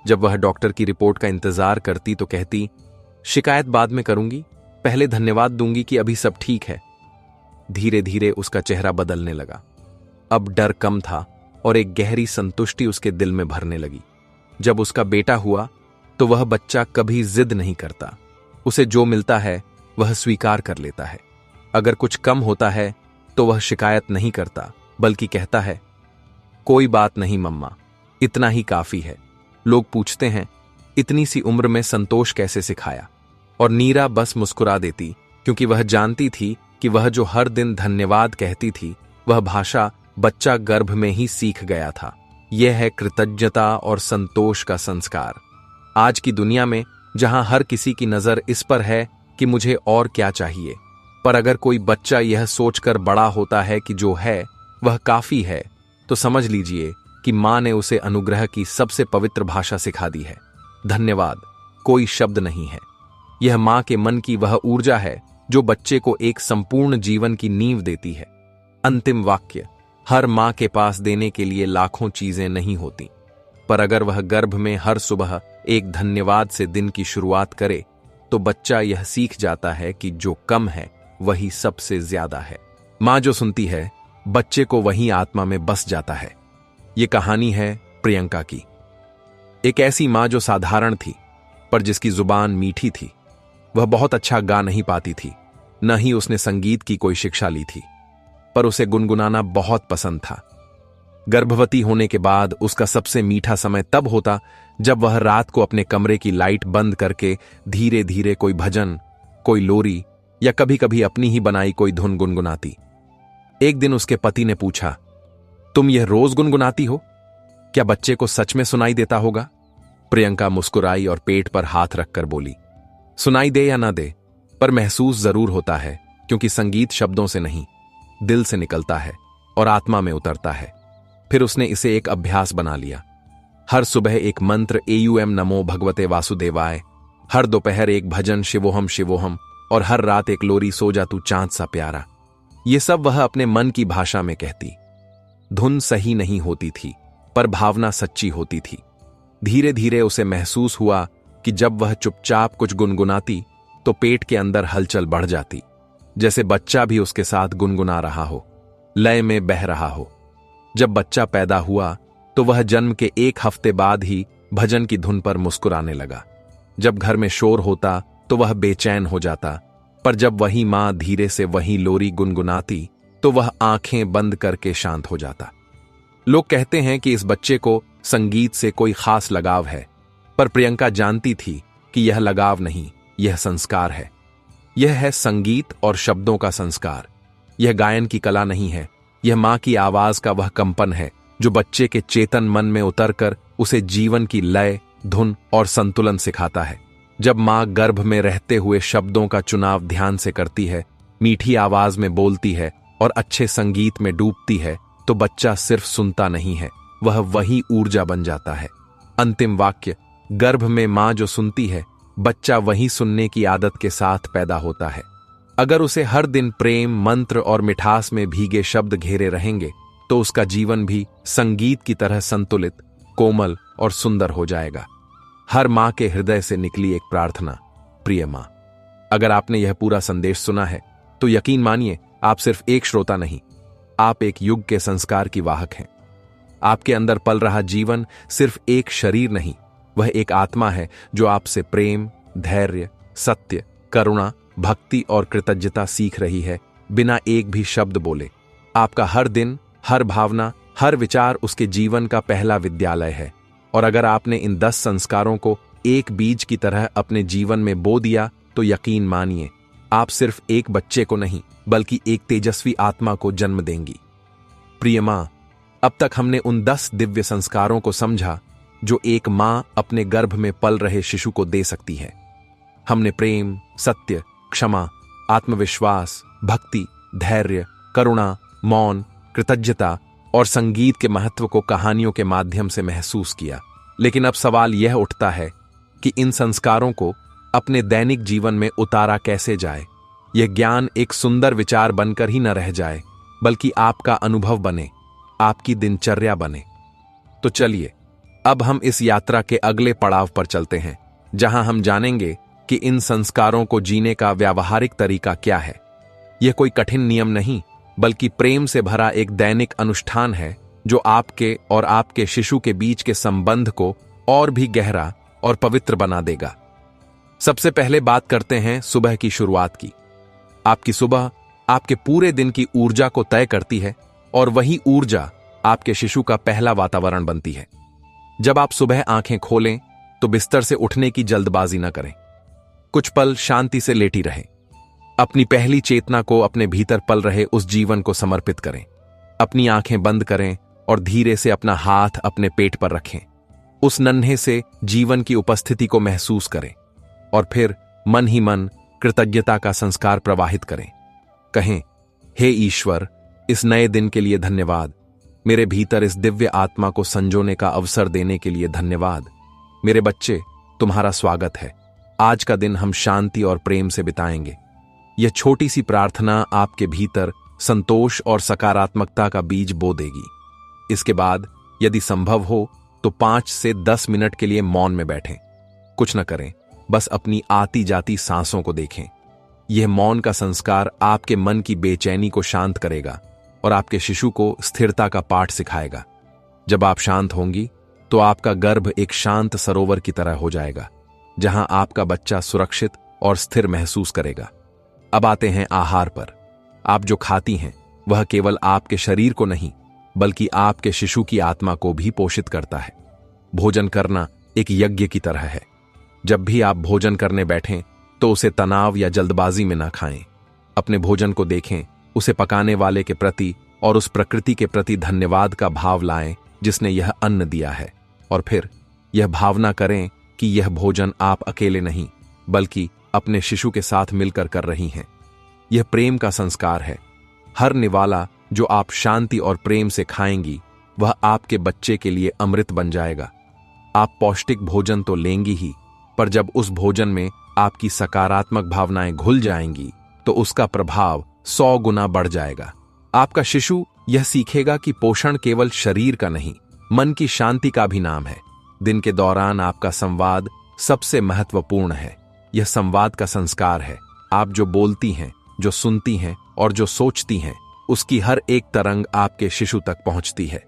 जब वह डॉक्टर की रिपोर्ट का इंतजार करती तो कहती, शिकायत बाद में करूंगी, पहले धन्यवाद दूंगी कि अभी सब ठीक है। धीरे धीरे उसका चेहरा बदलने लगा। अब डर कम था और एक गहरी संतुष्टि उसके दिल में भरने लगी। जब उसका बेटा हुआ तो वह बच्चा कभी जिद नहीं करता। उसे जो मिलता है वह स्वीकार कर लेता है। अगर कुछ कम होता है तो वह शिकायत नहीं करता, बल्कि कहता है, कोई बात नहीं मम्मा, इतना ही काफी है। लोग पूछते हैं, इतनी सी उम्र में संतोष कैसे सिखाया? और नीरा बस मुस्कुरा देती, क्योंकि वह जानती थी कि वह जो हर दिन धन्यवाद कहती थी, वह भाषा बच्चा गर्भ में ही सीख गया था। यह है कृतज्ञता और संतोष का संस्कार। आज की दुनिया में जहां हर किसी की नजर इस पर है कि मुझे और क्या चाहिए, पर अगर कोई बच्चा यह सोचकर बड़ा होता है कि जो है वह काफी है, तो समझ लीजिए कि मां ने उसे अनुग्रह की सबसे पवित्र भाषा सिखा दी है। धन्यवाद कोई शब्द नहीं है, यह मां के मन की वह ऊर्जा है जो बच्चे को एक संपूर्ण जीवन की नींव देती है। अंतिम वाक्य, हर मां के पास देने के लिए लाखों चीजें नहीं होती, पर अगर वह गर्भ में हर सुबह एक धन्यवाद से दिन की शुरुआत करे तो बच्चा यह सीख जाता है कि जो कम है वही सबसे ज्यादा है। मां जो सुनती है, बच्चे को वही आत्मा में बस जाता है। यह कहानी है प्रियंका की, एक ऐसी मां जो साधारण थी पर जिसकी जुबान मीठी थी। वह बहुत अच्छा गा नहीं पाती थी, न ही उसने संगीत की कोई शिक्षा ली थी, पर उसे गुनगुनाना बहुत पसंद था। गर्भवती होने के बाद उसका सबसे मीठा समय तब होता जब वह रात को अपने कमरे की लाइट बंद करके धीरे धीरे कोई भजन, कोई लोरी या कभी कभी अपनी ही बनाई कोई धुन गुनगुनाती। एक दिन उसके पति ने पूछा, तुम यह रोज गुनगुनाती हो? क्या बच्चे को सच में सुनाई देता होगा? प्रियंका मुस्कुराई और पेट पर हाथ रखकर बोली, सुनाई दे या ना दे, पर महसूस जरूर होता है, क्योंकि संगीत शब्दों से नहीं, दिल से निकलता है और आत्मा में उतरता है। फिर उसने इसे एक अभ्यास बना लिया। हर सुबह एक मंत्र एयूएम नमो भगवते वासुदेवाय, हर दोपहर एक भजन शिवोहम शिवोहम और हर रात एक लोरी सो जा तू चांद सा प्यारा। ये सब वह अपने मन की भाषा में कहती। धुन सही नहीं होती थी, पर भावना सच्ची होती थी। धीरे धीरे उसे महसूस हुआ कि जब वह चुपचाप कुछ गुनगुनाती तो पेट के अंदर हलचल बढ़ जाती, जैसे बच्चा भी उसके साथ गुनगुना रहा हो, लय में बह रहा हो। जब बच्चा पैदा हुआ तो वह जन्म के एक हफ्ते बाद ही भजन की धुन पर मुस्कुराने लगा। जब घर में शोर होता तो वह बेचैन हो जाता, पर जब वही मां धीरे से वही लोरी गुनगुनाती तो वह आंखें बंद करके शांत हो जाता। लोग कहते हैं कि इस बच्चे को संगीत से कोई खास लगाव है, पर प्रियंका जानती थी कि यह लगाव नहीं, यह संस्कार है। यह है संगीत और शब्दों का संस्कार। यह गायन की कला नहीं है, यह मां की आवाज का वह कंपन है जो बच्चे के चेतन मन में उतरकर उसे जीवन की लय, धुन और संतुलन सिखाता है। जब मां गर्भ में रहते हुए शब्दों का चुनाव ध्यान से करती है, मीठी आवाज में बोलती है और अच्छे संगीत में डूबती है, तो बच्चा सिर्फ सुनता नहीं है, वह वही ऊर्जा बन जाता है। अंतिम वाक्य, गर्भ में मां जो सुनती है, बच्चा वही सुनने की आदत के साथ पैदा होता है। अगर उसे हर दिन प्रेम, मंत्र और मिठास में भीगे शब्द घेरे रहेंगे तो उसका जीवन भी संगीत की तरह संतुलित, कोमल और सुंदर हो जाएगा। हर मां के हृदय से निकली एक प्रार्थना, प्रिय मां। अगर आपने यह पूरा संदेश सुना है तो यकीन मानिए आप सिर्फ एक श्रोता नहीं, आप एक युग के संस्कार की वाहक हैं। आपके अंदर पल रहा जीवन सिर्फ एक शरीर नहीं, वह एक आत्मा है जो आपसे प्रेम, धैर्य, सत्य, करुणा, भक्ति और कृतज्ञता सीख रही है, बिना एक भी शब्द बोले। आपका हर दिन, हर भावना, हर विचार उसके जीवन का पहला विद्यालय है। और अगर आपने इन 10 संस्कारों को एक बीज की तरह अपने जीवन में बो दिया तो यकीन मानिए आप सिर्फ एक बच्चे को नहीं, बल्कि एक तेजस्वी आत्मा को जन्म देंगी। प्रिय मां, अब तक हमने उन 10 दिव्य संस्कारों को समझा जो एक मां अपने गर्भ में पल रहे शिशु को दे सकती है। हमने प्रेम, सत्य, क्षमा, आत्मविश्वास, भक्ति, धैर्य, करुणा, मौन, कृतज्ञता और संगीत के महत्व को कहानियों के माध्यम से महसूस किया। लेकिन अब सवाल यह उठता है कि इन संस्कारों को अपने दैनिक जीवन में उतारा कैसे जाए। यह ज्ञान एक सुंदर विचार बनकर ही न रह जाए, बल्कि आपका अनुभव बने, आपकी दिनचर्या बने। तो चलिए अब हम इस यात्रा के अगले पड़ाव पर चलते हैं, जहां हम जानेंगे कि इन संस्कारों को जीने का व्यावहारिक तरीका क्या है। यह कोई कठिन नियम नहीं, बल्कि प्रेम से भरा एक दैनिक अनुष्ठान है जो आपके और आपके शिशु के बीच के संबंध को और भी गहरा और पवित्र बना देगा। सबसे पहले बात करते हैं सुबह की शुरुआत की। आपकी सुबह आपके पूरे दिन की ऊर्जा को तय करती है और वही ऊर्जा आपके शिशु का पहला वातावरण बनती है। जब आप सुबह आंखें खोलें तो बिस्तर से उठने की जल्दबाजी न करें। कुछ पल शांति से लेटी रहें। अपनी पहली चेतना को अपने भीतर पल रहे उस जीवन को समर्पित करें। अपनी आंखें बंद करें और धीरे से अपना हाथ अपने पेट पर रखें। उस नन्हे से जीवन की उपस्थिति को महसूस करें और फिर मन ही मन कृतज्ञता का संस्कार प्रवाहित करें। कहें, हे ईश्वर, इस नए दिन के लिए धन्यवाद। मेरे भीतर इस दिव्य आत्मा को संजोने का अवसर देने के लिए धन्यवाद। मेरे बच्चे, तुम्हारा स्वागत है। आज का दिन हम शांति और प्रेम से बिताएंगे। यह छोटी सी प्रार्थना आपके भीतर संतोष और सकारात्मकता का बीज बो देगी। इसके बाद यदि संभव हो तो 5 से 10 मिनट के लिए मौन में बैठें। कुछ न करें, बस अपनी आती जाती सांसों को देखें। यह मौन का संस्कार आपके मन की बेचैनी को शांत करेगा और आपके शिशु को स्थिरता का पाठ सिखाएगा। जब आप शांत होंगी तो आपका गर्भ एक शांत सरोवर की तरह हो जाएगा, जहां आपका बच्चा सुरक्षित और स्थिर महसूस करेगा। अब आते हैं आहार पर। आप जो खाती हैं वह केवल आपके शरीर को नहीं, बल्कि आपके शिशु की आत्मा को भी पोषित करता है। भोजन करना एक यज्ञ की तरह है। जब भी आप भोजन करने बैठें तो उसे तनाव या जल्दबाजी में ना खाएं। अपने भोजन को देखें, उसे पकाने वाले के प्रति और उस प्रकृति के प्रति धन्यवाद का भाव लाएं जिसने यह अन्न दिया है। और फिर यह भावना करें कि यह भोजन आप अकेले नहीं, बल्कि अपने शिशु के साथ मिलकर कर रही हैं। यह प्रेम का संस्कार है। हर निवाला जो आप शांति और प्रेम से खाएंगी, वह आपके बच्चे के लिए अमृत बन जाएगा। आप पौष्टिक भोजन तो लेंगी ही, पर जब उस भोजन में आपकी सकारात्मक भावनाएं घुल जाएंगी तो उसका प्रभाव 100 गुना बढ़ जाएगा। आपका शिशु यह सीखेगा कि पोषण केवल शरीर का नहीं, मन की शांति का भी नाम है। दिन के दौरान आपका संवाद सबसे महत्वपूर्ण है। यह संवाद का संस्कार है। आप जो बोलती हैं, जो सुनती हैं और जो सोचती हैं, उसकी हर एक तरंग आपके शिशु तक पहुंचती है।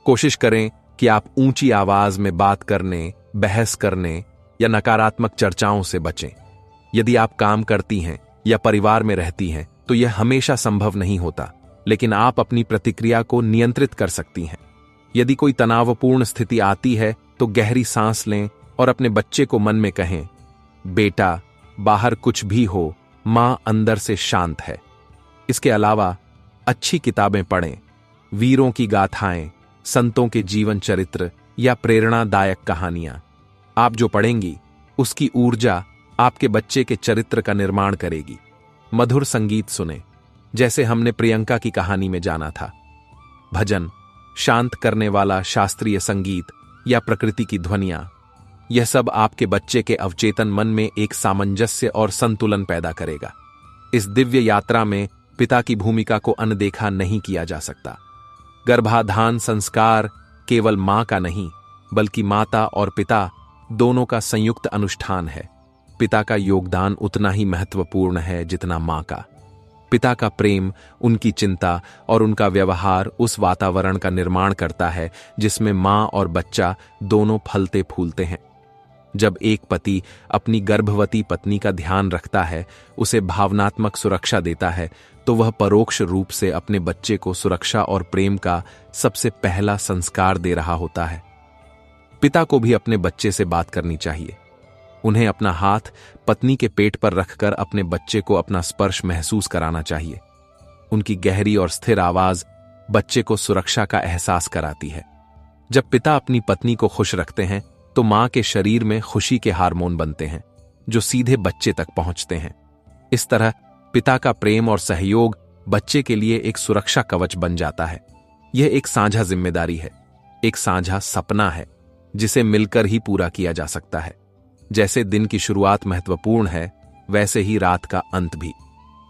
कोशिश करें कि आप ऊंची आवाज में बात करने, बहस करने या नकारात्मक चर्चाओं से बचें। यदि आप काम करती हैं या परिवार में रहती हैं तो यह हमेशा संभव नहीं होता, लेकिन आप अपनी प्रतिक्रिया को नियंत्रित कर सकती हैं। यदि कोई तनावपूर्ण स्थिति आती है तो गहरी सांस लें और अपने बच्चे को मन में कहें, बेटा, बाहर कुछ भी हो, मां अंदर से शांत है। इसके अलावा अच्छी किताबें पढ़ें। वीरों की गाथाएं, संतों के जीवन चरित्र या प्रेरणादायक कहानियां। आप जो पढ़ेंगी उसकी ऊर्जा आपके बच्चे के चरित्र का निर्माण करेगी। मधुर संगीत सुने, जैसे हमने प्रियंका की कहानी में जाना था। भजन, शांत करने वाला शास्त्रीय संगीत या प्रकृति की ध्वनियां, यह सब आपके बच्चे के अवचेतन मन में एक सामंजस्य और संतुलन पैदा करेगा। इस दिव्य यात्रा में पिता की भूमिका को अनदेखा नहीं किया जा सकता। गर्भाधान संस्कार केवल मां का नहीं, बल्कि माता और पिता दोनों का संयुक्त अनुष्ठान है। पिता का योगदान उतना ही महत्वपूर्ण है जितना मां का। पिता का प्रेम, उनकी चिंता और उनका व्यवहार उस वातावरण का निर्माण करता है जिसमें मां और बच्चा दोनों फलते फूलते हैं। जब एक पति अपनी गर्भवती पत्नी का ध्यान रखता है, उसे भावनात्मक सुरक्षा देता है, तो वह परोक्ष रूप से अपने बच्चे को सुरक्षा और प्रेम का सबसे पहला संस्कार दे रहा होता है। पिता को भी अपने बच्चे से बात करनी चाहिए। उन्हें अपना हाथ पत्नी के पेट पर रखकर अपने बच्चे को अपना स्पर्श महसूस कराना चाहिए। उनकी गहरी और स्थिर आवाज बच्चे को सुरक्षा का एहसास कराती है। जब पिता अपनी पत्नी को खुश रखते हैं तो मां के शरीर में खुशी के हार्मोन बनते हैं, जो सीधे बच्चे तक पहुंचते हैं। इस तरह पिता का प्रेम और सहयोग बच्चे के लिए एक सुरक्षा कवच बन जाता है। यह एक साझा जिम्मेदारी है, एक साझा सपना है जिसे मिलकर ही पूरा किया जा सकता है। जैसे दिन की शुरुआत महत्वपूर्ण है, वैसे ही रात का अंत भी।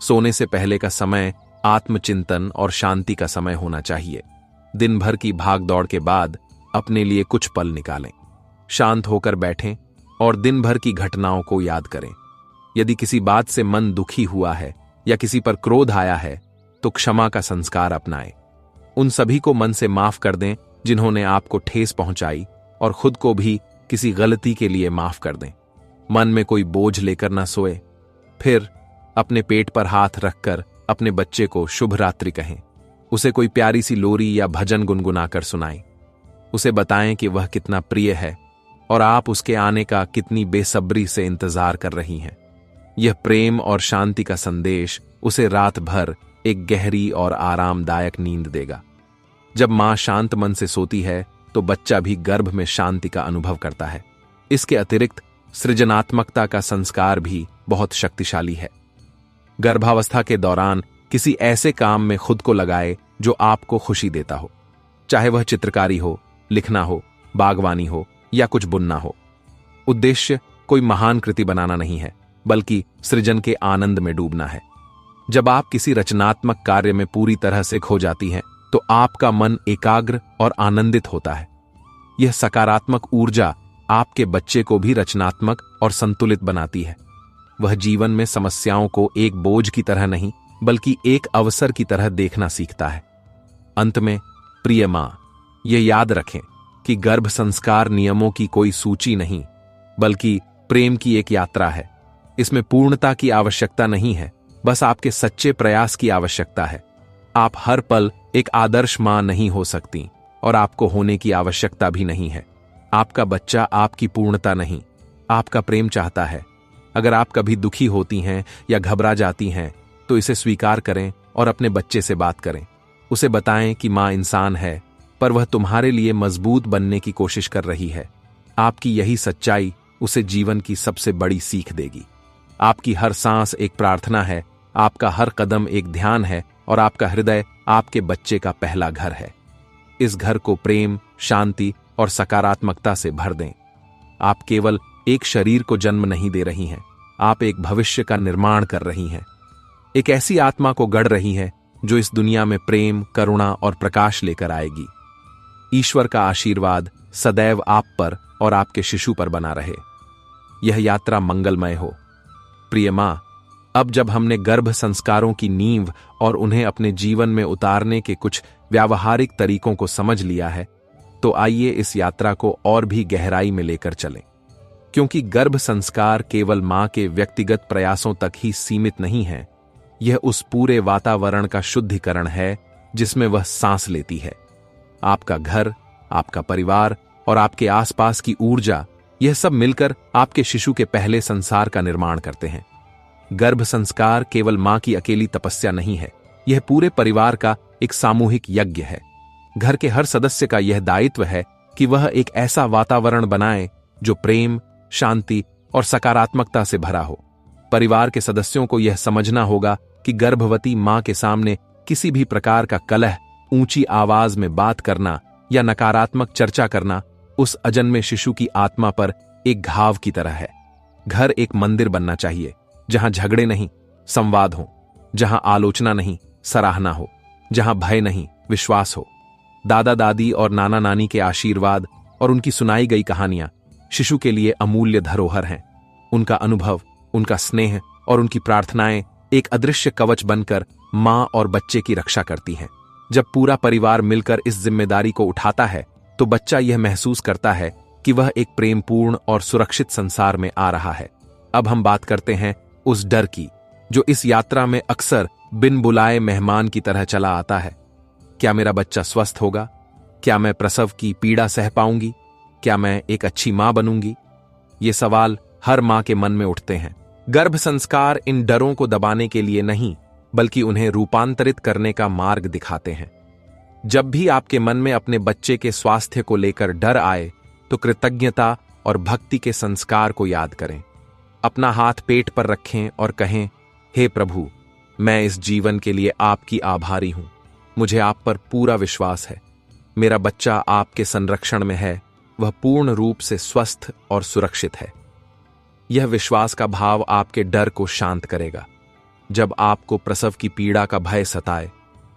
सोने से पहले का समय आत्मचिंतन और शांति का समय होना चाहिए। दिन भर की भाग दौड़ के बाद अपने लिए कुछ पल निकालें, शांत होकर बैठें और दिन भर की घटनाओं को याद करें। यदि किसी बात से मन दुखी हुआ है या किसी पर क्रोध आया है तो क्षमा का संस्कार अपनाएं। उन सभी को मन से माफ कर दें जिन्होंने आपको ठेस पहुंचाई, और खुद को भी किसी गलती के लिए माफ कर दें। मन में कोई बोझ लेकर न सोए। फिर अपने पेट पर हाथ रखकर अपने बच्चे को शुभ रात्रि कहें। उसे कोई प्यारी सी लोरी या भजन गुनगुनाकर सुनाएं। उसे बताएं कि वह कितना प्रिय है और आप उसके आने का कितनी बेसब्री से इंतजार कर रही हैं। यह प्रेम और शांति का संदेश उसे रात भर एक गहरी और आरामदायक नींद देगा। जब मां शांत मन से सोती है तो बच्चा भी गर्भ में शांति का अनुभव करता है। इसके अतिरिक्त सृजनात्मकता का संस्कार भी बहुत शक्तिशाली है। गर्भावस्था के दौरान किसी ऐसे काम में खुद को लगाए जो आपको खुशी देता हो, चाहे वह चित्रकारी हो, लिखना हो, बागवानी हो या कुछ बुनना हो। उद्देश्य कोई महान कृति बनाना नहीं है, बल्कि सृजन के आनंद में डूबना है। जब आप किसी रचनात्मक कार्य में पूरी तरह से खो जाती हैं तो आपका मन एकाग्र और आनंदित होता है। यह सकारात्मक ऊर्जा आपके बच्चे को भी रचनात्मक और संतुलित बनाती है। वह जीवन में समस्याओं को एक बोझ की तरह नहीं, बल्कि एक अवसर की तरह देखना सीखता है। अंत में, प्रिय मां, यह याद रखें कि गर्भ संस्कार नियमों की कोई सूची नहीं, बल्कि प्रेम की एक यात्रा है। इसमें पूर्णता की आवश्यकता नहीं है, बस आपके सच्चे प्रयास की आवश्यकता है। आप हर पल एक आदर्श मां नहीं हो सकती और आपको होने की आवश्यकता भी नहीं है। आपका बच्चा आपकी पूर्णता नहीं, आपका प्रेम चाहता है। अगर आप कभी दुखी होती हैं या घबरा जाती हैं तो इसे स्वीकार करें और अपने बच्चे से बात करें। उसे बताएं कि मां इंसान है, पर वह तुम्हारे लिए मजबूत बनने की कोशिश कर रही है। आपकी यही सच्चाई उसे जीवन की सबसे बड़ी सीख देगी। आपकी हर सांस एक प्रार्थना है, आपका हर कदम एक ध्यान है और आपका हृदय आपके बच्चे का पहला घर है। इस घर को प्रेम, शांति और सकारात्मकता से भर दें। आप केवल एक शरीर को जन्म नहीं दे रही हैं, आप एक भविष्य का निर्माण कर रही हैं। एक ऐसी आत्मा को गढ़ रही हैं जो इस दुनिया में प्रेम, करुणा और प्रकाश लेकर आएगी। ईश्वर का आशीर्वाद सदैव आप पर और आपके शिशु पर बना रहे। यह यात्रा मंगलमय हो। प्रिय मां, अब जब हमने गर्भ संस्कारों की नींव और उन्हें अपने जीवन में उतारने के कुछ व्यावहारिक तरीकों को समझ लिया है, तो आइए इस यात्रा को और भी गहराई में लेकर चलें। क्योंकि गर्भ संस्कार केवल मां के व्यक्तिगत प्रयासों तक ही सीमित नहीं है, यह उस पूरे वातावरण का शुद्धिकरण है जिसमें वह सांस लेती है। आपका घर, आपका परिवार और आपके आसपास की ऊर्जा, यह सब मिलकर आपके शिशु के पहले संसार का निर्माण करते हैं। गर्भ संस्कार केवल मां की अकेली तपस्या नहीं है, यह पूरे परिवार का एक सामूहिक यज्ञ है। घर के हर सदस्य का यह दायित्व है कि वह एक ऐसा वातावरण बनाए जो प्रेम, शांति और सकारात्मकता से भरा हो। परिवार के सदस्यों को यह समझना होगा कि गर्भवती मां के सामने किसी भी प्रकार का कलह, ऊंची आवाज में बात करना या नकारात्मक चर्चा करना उस अजन्मे शिशु की आत्मा पर एक घाव की तरह है। घर एक मंदिर बनना चाहिए जहां झगड़े नहीं, संवाद हो, जहां आलोचना नहीं, सराहना हो, जहां भय नहीं, विश्वास हो। दादा दादी और नाना नानी के आशीर्वाद और उनकी सुनाई गई कहानियां शिशु के लिए अमूल्य धरोहर हैं। उनका अनुभव, उनका स्नेह और उनकी प्रार्थनाएं एक अदृश्य कवच बनकर मां और बच्चे की रक्षा करती हैं। जब पूरा परिवार मिलकर इस जिम्मेदारी को उठाता है तो बच्चा यह महसूस करता है कि वह एक प्रेमपूर्ण और सुरक्षित संसार में आ रहा है। अब हम बात करते हैं उस डर की जो इस यात्रा में अक्सर बिन बुलाए मेहमान की तरह चला आता है। क्या मेरा बच्चा स्वस्थ होगा? क्या मैं प्रसव की पीड़ा सह पाऊंगी? क्या मैं एक अच्छी मां बनूंगी? ये सवाल हर मां के मन में उठते हैं। गर्भ संस्कार इन डरों को दबाने के लिए नहीं, बल्कि उन्हें रूपांतरित करने का मार्ग दिखाते हैं। जब भी आपके मन में अपने बच्चे के स्वास्थ्य को लेकर डर आए तो कृतज्ञता और भक्ति के संस्कार को याद करें। अपना हाथ पेट पर रखें और कहें, हे प्रभु, मैं इस जीवन के लिए आपकी आभारी हूं। मुझे आप पर पूरा विश्वास है। मेरा बच्चा आपके संरक्षण में है, वह पूर्ण रूप से स्वस्थ और सुरक्षित है। यह विश्वास का भाव आपके डर को शांत करेगा। जब आपको प्रसव की पीड़ा का भय सताए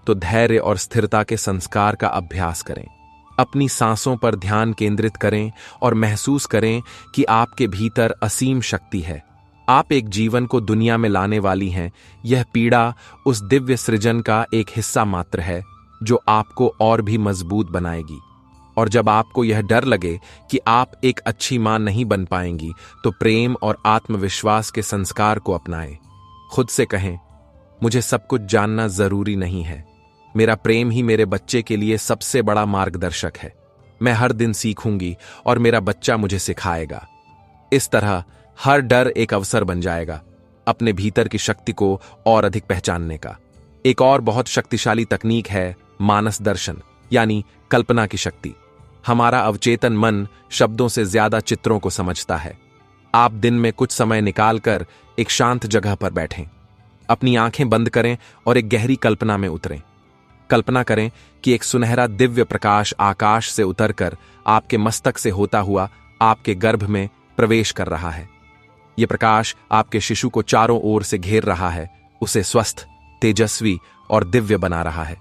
तो धैर्य और स्थिरता के संस्कार का अभ्यास करें। अपनी सांसों पर ध्यान केंद्रित करें और महसूस करें कि आपके भीतर असीम शक्ति है। आप एक जीवन को दुनिया में लाने वाली हैं। यह पीड़ा उस दिव्य सृजन का एक हिस्सा मात्र है जो आपको और भी मजबूत बनाएगी। और जब आपको यह डर लगे कि आप एक अच्छी मां नहीं बन पाएंगी, तो प्रेम और आत्मविश्वास के संस्कार को अपनाएं। खुद से कहें, मुझे सब कुछ जानना जरूरी नहीं है। मेरा प्रेम ही मेरे बच्चे के लिए सबसे बड़ा मार्गदर्शक है। मैं हर दिन सीखूंगी और मेरा बच्चा मुझे सिखाएगा। इस तरह हर डर एक अवसर बन जाएगा अपने भीतर की शक्ति को और अधिक पहचानने का। एक और बहुत शक्तिशाली तकनीक है मानस दर्शन, यानी कल्पना की शक्ति। हमारा अवचेतन मन शब्दों से ज्यादा चित्रों को समझता है। आप दिन में कुछ समय निकालकर एक शांत जगह पर बैठें, अपनी आंखें बंद करें और एक गहरी कल्पना में उतरें। कल्पना करें कि एक सुनहरा दिव्य प्रकाश आकाश से उतरकर आपके मस्तक से होता हुआ आपके गर्भ में प्रवेश कर रहा है। यह प्रकाश आपके शिशु को चारों ओर से घेर रहा है, उसे स्वस्थ, तेजस्वी और दिव्य बना रहा है।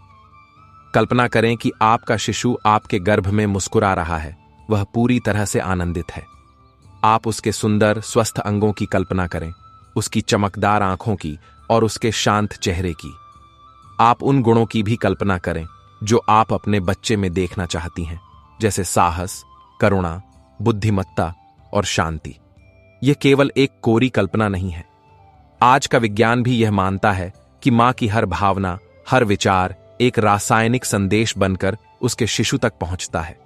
कल्पना करें कि आपका शिशु आपके गर्भ में मुस्कुरा रहा है, वह पूरी तरह से आनंदित है। आप उसके सुंदर स्वस्थ अंगों की कल्पना करें, उसकी चमकदार आंखों की और उसके शांत चेहरे की। आप उन गुणों की भी कल्पना करें जो आप अपने बच्चे में देखना चाहती हैं, जैसे साहस, करुणा, बुद्धिमत्ता और शांति। यह केवल एक कोरी कल्पना नहीं है। आज का विज्ञान भी यह मानता है कि मां की हर भावना, हर विचार एक रासायनिक संदेश बनकर उसके शिशु तक पहुंचता है।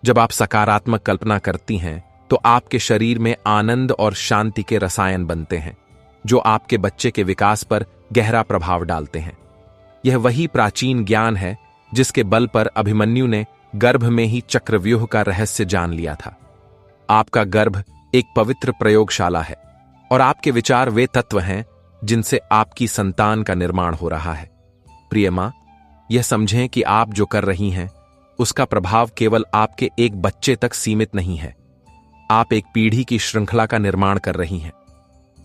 जब आप सकारात्मक कल्पना करती हैं तो आपके शरीर में आनंद और शांति के रसायन बनते हैं, जो आपके बच्चे के विकास पर गहरा प्रभाव डालते हैं। यह वही प्राचीन ज्ञान है जिसके बल पर अभिमन्यु ने गर्भ में ही चक्रव्यूह का रहस्य जान लिया था। आपका गर्भ एक पवित्र प्रयोगशाला है और आपके विचार वे तत्व हैं जिनसे आपकी संतान का निर्माण हो रहा है। प्रिय मां, यह समझें कि आप जो कर रही हैं उसका प्रभाव केवल आपके एक बच्चे तक सीमित नहीं है। आप एक पीढ़ी की श्रृंखला का निर्माण कर रही हैं।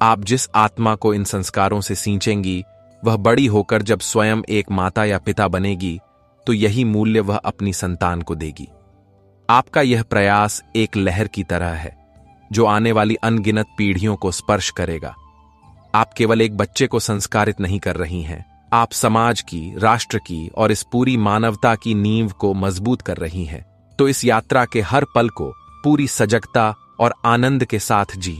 आप जिस आत्मा को इन संस्कारों से सींचेंगी, वह बड़ी होकर जब स्वयं एक माता या पिता बनेगी तो यही मूल्य वह अपनी संतान को देगी। आपका यह प्रयास एक लहर की तरह है जो आने वाली अनगिनत पीढ़ियों को स्पर्श करेगा। आप केवल एक बच्चे को संस्कारित नहीं कर रही हैं, आप समाज की, राष्ट्र की और इस पूरी मानवता की नींव को मजबूत कर रही हैं। तो इस यात्रा के हर पल को पूरी सजगता और आनंद के साथ जी।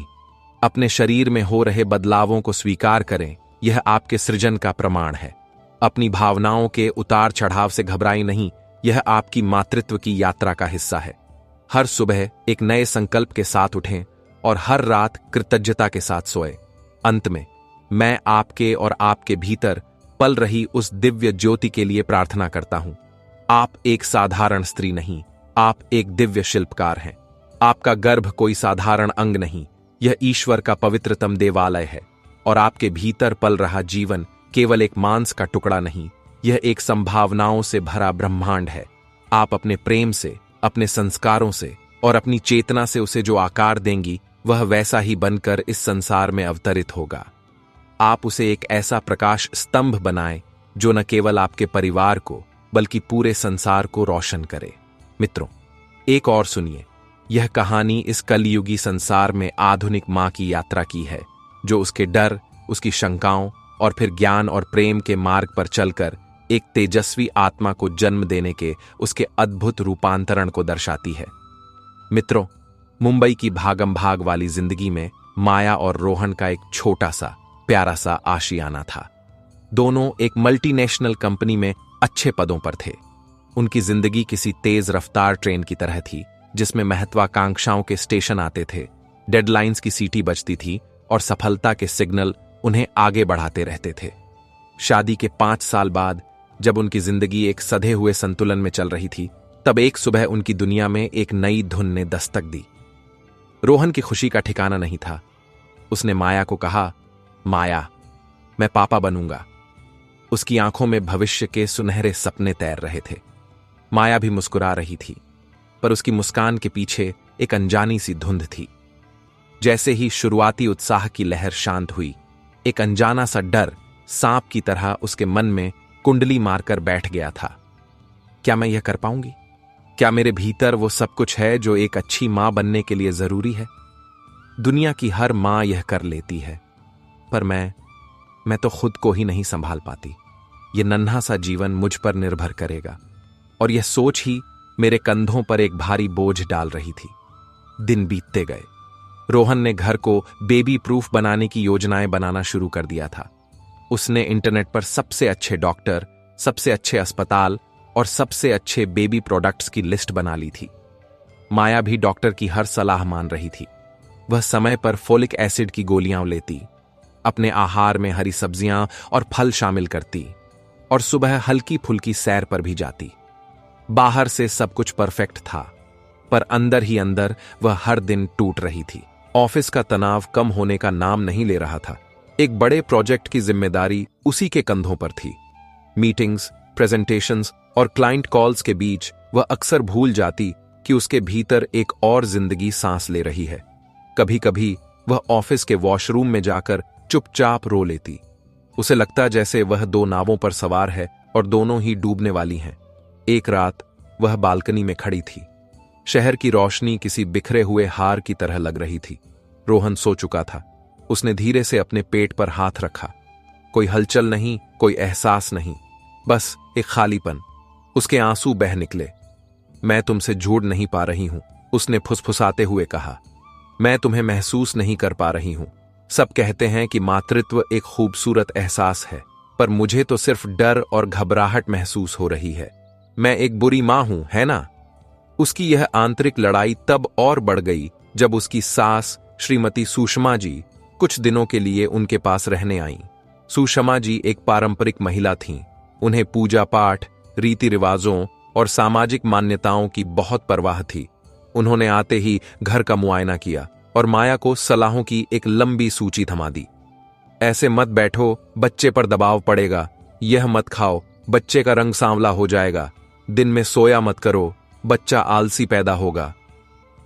अपने शरीर में हो रहे बदलावों को स्वीकार करें, यह आपके सृजन का प्रमाण है। अपनी भावनाओं के उतार चढ़ाव से घबराई नहीं, यह आपकी मातृत्व की यात्रा का हिस्सा है। हर सुबह एक नए संकल्प के साथ उठें और हर रात कृतज्ञता के साथ सोएं। अंत में मैं आपके और आपके भीतर पल रही उस दिव्य ज्योति के लिए प्रार्थना करता हूं। आप एक साधारण स्त्री नहीं, आप एक दिव्य शिल्पकार हैं। आपका गर्भ कोई साधारण अंग नहीं, यह ईश्वर का पवित्रतम देवालय है। और आपके भीतर पल रहा जीवन केवल एक मांस का टुकड़ा नहीं, यह एक संभावनाओं से भरा ब्रह्मांड है। आप अपने प्रेम से, अपने संस्कारों से और अपनी चेतना से उसे जो आकार देंगी, वह वैसा ही बनकर इस संसार में अवतरित होगा। आप उसे एक ऐसा प्रकाश स्तंभ बनाएं जो न केवल आपके परिवार को बल्कि पूरे संसार को रोशन करे। मित्रों, एक और सुनिए। यह कहानी इस कलयुगी संसार में आधुनिक मां की यात्रा की है, जो उसके डर, उसकी शंकाओं और फिर ज्ञान और प्रेम के मार्ग पर चलकर एक तेजस्वी आत्मा को जन्म देने के उसके अद्भुत रूपांतरण को दर्शाती है। मित्रों, मुंबई की भागम भाग वाली जिंदगी में माया और रोहन का एक छोटा सा प्यारा सा आशियाना था। दोनों एक मल्टीनेशनल कंपनी में अच्छे पदों पर थे। उनकी जिंदगी किसी तेज रफ्तार ट्रेन की तरह थी, जिसमें महत्वाकांक्षाओं के स्टेशन आते थे, डेडलाइंस की सीटी बजती थी और सफलता के सिग्नल उन्हें आगे बढ़ाते रहते थे। शादी के 5 साल बाद जब उनकी जिंदगी एक सधे हुए संतुलन में चल रही थी, तब एक सुबह उनकी दुनिया में एक नई धुन ने दस्तक दी। रोहन की खुशी का ठिकाना नहीं था। उसने माया को कहा, माया, मैं पापा बनूंगा। उसकी आंखों में भविष्य के सुनहरे सपने तैर रहे थे। माया भी मुस्कुरा रही थी, पर उसकी मुस्कान के पीछे एक अनजानी सी धुंध थी। जैसे ही शुरुआती उत्साह की लहर शांत हुई, एक अनजाना सा डर सांप की तरह उसके मन में कुंडली मारकर बैठ गया था। क्या मैं यह कर पाऊंगी? क्या मेरे भीतर वो सब कुछ है जो एक अच्छी मां बनने के लिए जरूरी है? दुनिया की हर मां यह कर लेती है, पर मैं तो खुद को ही नहीं संभाल पाती। यह नन्हा सा जीवन मुझ पर निर्भर करेगा, और यह सोच ही मेरे कंधों पर एक भारी बोझ डाल रही थी। दिन बीतते गए। रोहन ने घर को बेबी प्रूफ बनाने की योजनाएं बनाना शुरू कर दिया था। उसने इंटरनेट पर सबसे अच्छे डॉक्टर, सबसे अच्छे अस्पताल और सबसे अच्छे बेबी प्रोडक्ट्स की लिस्ट बना ली थी। माया भी डॉक्टर की हर सलाह मान रही थी। वह समय पर फोलिक एसिड की गोलियां लेती, अपने आहार में हरी सब्जियां और फल शामिल करती, और सुबह हल्की फुल्की सैर पर भी जाती। बाहर से सब कुछ परफेक्ट था, पर अंदर ही अंदर वह हर दिन टूट रही थी। ऑफिस का तनाव कम होने का नाम नहीं ले रहा था। एक बड़े प्रोजेक्ट की जिम्मेदारी उसी के कंधों पर थी। मीटिंग्स, प्रेजेंटेशंस और क्लाइंट कॉल्स के बीच वह अक्सर भूल जाती कि उसके भीतर एक और जिंदगी सांस ले रही है। कभी कभी वह ऑफिस के वॉशरूम में जाकर चुपचाप रो लेती। उसे लगता जैसे वह दो नावों पर सवार है और दोनों ही डूबने वाली हैं। एक रात वह बालकनी में खड़ी थी। शहर की रोशनी किसी बिखरे हुए हार की तरह लग रही थी। रोहन सो चुका था। उसने धीरे से अपने पेट पर हाथ रखा। कोई हलचल नहीं, कोई एहसास नहीं, बस एक खालीपन। उसके आंसू बह निकले। मैं तुमसे झूठ नहीं पा रही हूं, उसने फुसफुसाते हुए कहा। मैं तुम्हें महसूस नहीं कर पा रही हूं। सब कहते हैं कि मातृत्व एक खूबसूरत एहसास है, पर मुझे तो सिर्फ डर और घबराहट महसूस हो रही है। मैं एक बुरी मां हूं, है ना? उसकी यह आंतरिक लड़ाई तब और बढ़ गई जब उसकी सास श्रीमती सुषमा जी कुछ दिनों के लिए उनके पास रहने आईं। सुषमा जी एक पारंपरिक महिला थीं। उन्हें पूजा पाठ, रीति रिवाजों और सामाजिक मान्यताओं की बहुत परवाह थी। उन्होंने आते ही घर का मुआयना किया और माया को सलाहों की एक लंबी सूची थमा दी। ऐसे मत बैठो, बच्चे पर दबाव पड़ेगा। यह मत खाओ, बच्चे का रंग सांवला हो जाएगा। दिन में सोया मत करो, बच्चा आलसी पैदा होगा।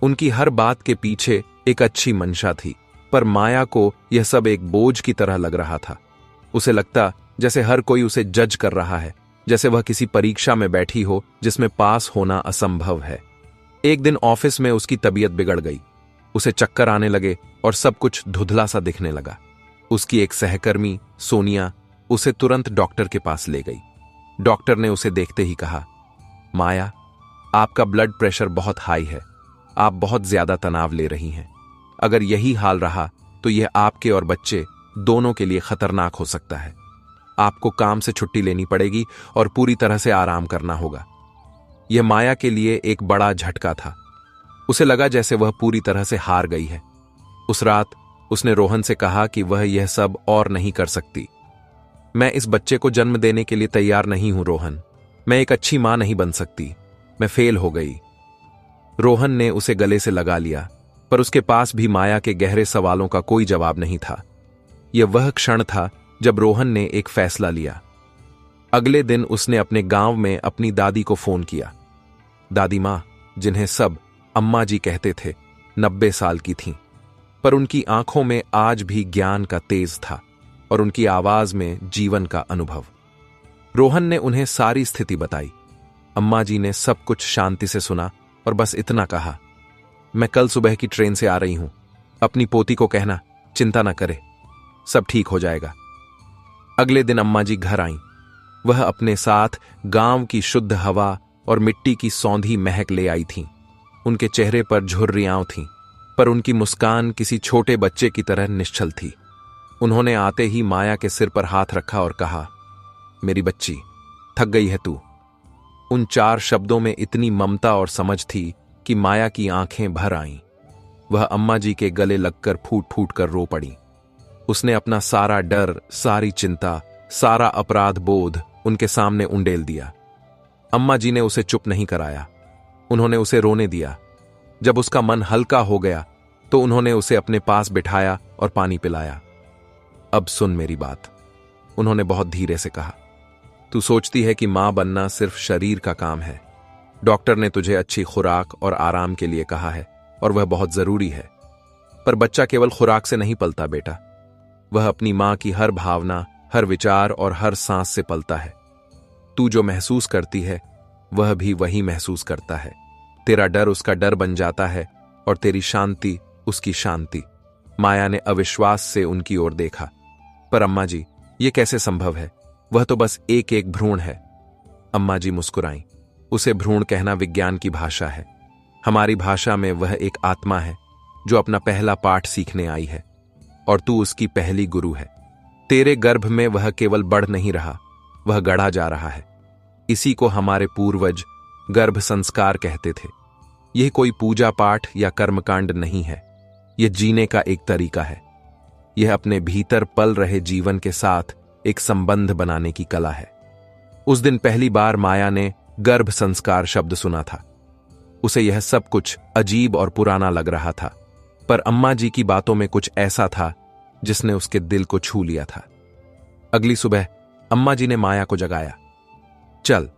उनकी हर बात के पीछे एक अच्छी मंशा थी, पर माया को यह सब एक बोझ की तरह लग रहा था। उसे लगता जैसे हर कोई उसे जज कर रहा है, जैसे वह किसी परीक्षा में बैठी हो जिसमें पास होना असंभव है। एक दिन ऑफिस में उसकी तबीयत बिगड़ गई। उसे चक्कर आने लगे और सब कुछ धुंधला सा दिखने लगा। उसकी एक सहकर्मी सोनिया उसे तुरंत डॉक्टर के पास ले गई। डॉक्टर ने उसे देखते ही कहा, माया, आपका ब्लड प्रेशर बहुत हाई है। आप बहुत ज्यादा तनाव ले रही हैं। अगर यही हाल रहा तो यह आपके और बच्चे दोनों के लिए खतरनाक हो सकता है। आपको काम से छुट्टी लेनी पड़ेगी और पूरी तरह से आराम करना होगा। यह माया के लिए एक बड़ा झटका था। उसे लगा जैसे वह पूरी तरह से हार गई है। उस रात उसने रोहन से कहा कि वह यह सब और नहीं कर सकती। मैं इस बच्चे को जन्म देने के लिए तैयार नहीं हूं रोहन। मैं एक अच्छी मां नहीं बन सकती। मैं फेल हो गई। रोहन ने उसे गले से लगा लिया, पर उसके पास भी माया के गहरे सवालों का कोई जवाब नहीं था। यह वह क्षण था जब रोहन ने एक फैसला लिया। अगले दिन उसने अपने गांव में अपनी दादी को फोन किया। दादी मां, जिन्हें सब अम्मा जी कहते थे, 90 साल की थीं, पर उनकी आंखों में आज भी ज्ञान का तेज था और उनकी आवाज में जीवन का अनुभव। रोहन ने उन्हें सारी स्थिति बताई। अम्मा जी ने सब कुछ शांति से सुना और बस इतना कहा, मैं कल सुबह की ट्रेन से आ रही हूं। अपनी पोती को कहना चिंता न करे, सब ठीक हो जाएगा। अगले दिन अम्मा जी घर आईं। वह अपने साथ गांव की शुद्ध हवा और मिट्टी की सौंधी महक ले आई थीं। उनके चेहरे पर झुर्रियां थीं, पर उनकी मुस्कान किसी छोटे बच्चे की तरह निश्चल थी। उन्होंने आते ही माया के सिर पर हाथ रखा और कहा, मेरी बच्ची, थक गई है तू। उन 4 शब्दों में इतनी ममता और समझ थी कि माया की आंखें भर आईं। वह अम्मा जी के गले लगकर फूट फूट कर रो पड़ी। उसने अपना सारा डर, सारी चिंता, सारा अपराध बोध उनके सामने उंडेल दिया। अम्मा जी ने उसे चुप नहीं कराया। उन्होंने उसे रोने दिया। जब उसका मन हल्का हो गया तो उन्होंने उसे अपने पास बिठाया और पानी पिलाया। अब सुन मेरी बात, उन्होंने बहुत धीरे से कहा, तू सोचती है कि मां बनना सिर्फ शरीर का काम है। डॉक्टर ने तुझे अच्छी खुराक और आराम के लिए कहा है और वह बहुत जरूरी है। पर बच्चा केवल खुराक से नहीं पलता बेटा, वह अपनी मां की हर भावना, हर विचार और हर सांस से पलता है। तू जो महसूस करती है वह भी वही महसूस करता है। तेरा डर उसका डर बन जाता है और तेरी शांति उसकी शांति। माया ने अविश्वास से उनकी ओर देखा। पर अम्मा जी, ये कैसे संभव है? वह तो बस एक एक भ्रूण है। अम्मा जी मुस्कुराईं। उसे भ्रूण कहना विज्ञान की भाषा है। हमारी भाषा में वह एक आत्मा है जो अपना पहला पाठ सीखने आई है और तू उसकी पहली गुरु है। तेरे गर्भ में वह केवल बढ़ नहीं रहा, वह गढ़ा जा रहा है। इसी को हमारे पूर्वज गर्भ संस्कार कहते थे। यह कोई पूजा पाठ या कर्मकांड नहीं है, यह जीने का एक तरीका है। यह अपने भीतर पल रहे जीवन के साथ एक संबंध बनाने की कला है। उस दिन पहली बार माया ने गर्भ संस्कार शब्द सुना था। उसे यह सब कुछ अजीब और पुराना लग रहा था, पर अम्मा जी की बातों में कुछ ऐसा था जिसने उसके दिल को छू लिया था। अगली सुबह अम्मा जी ने माया को जगाया। चल,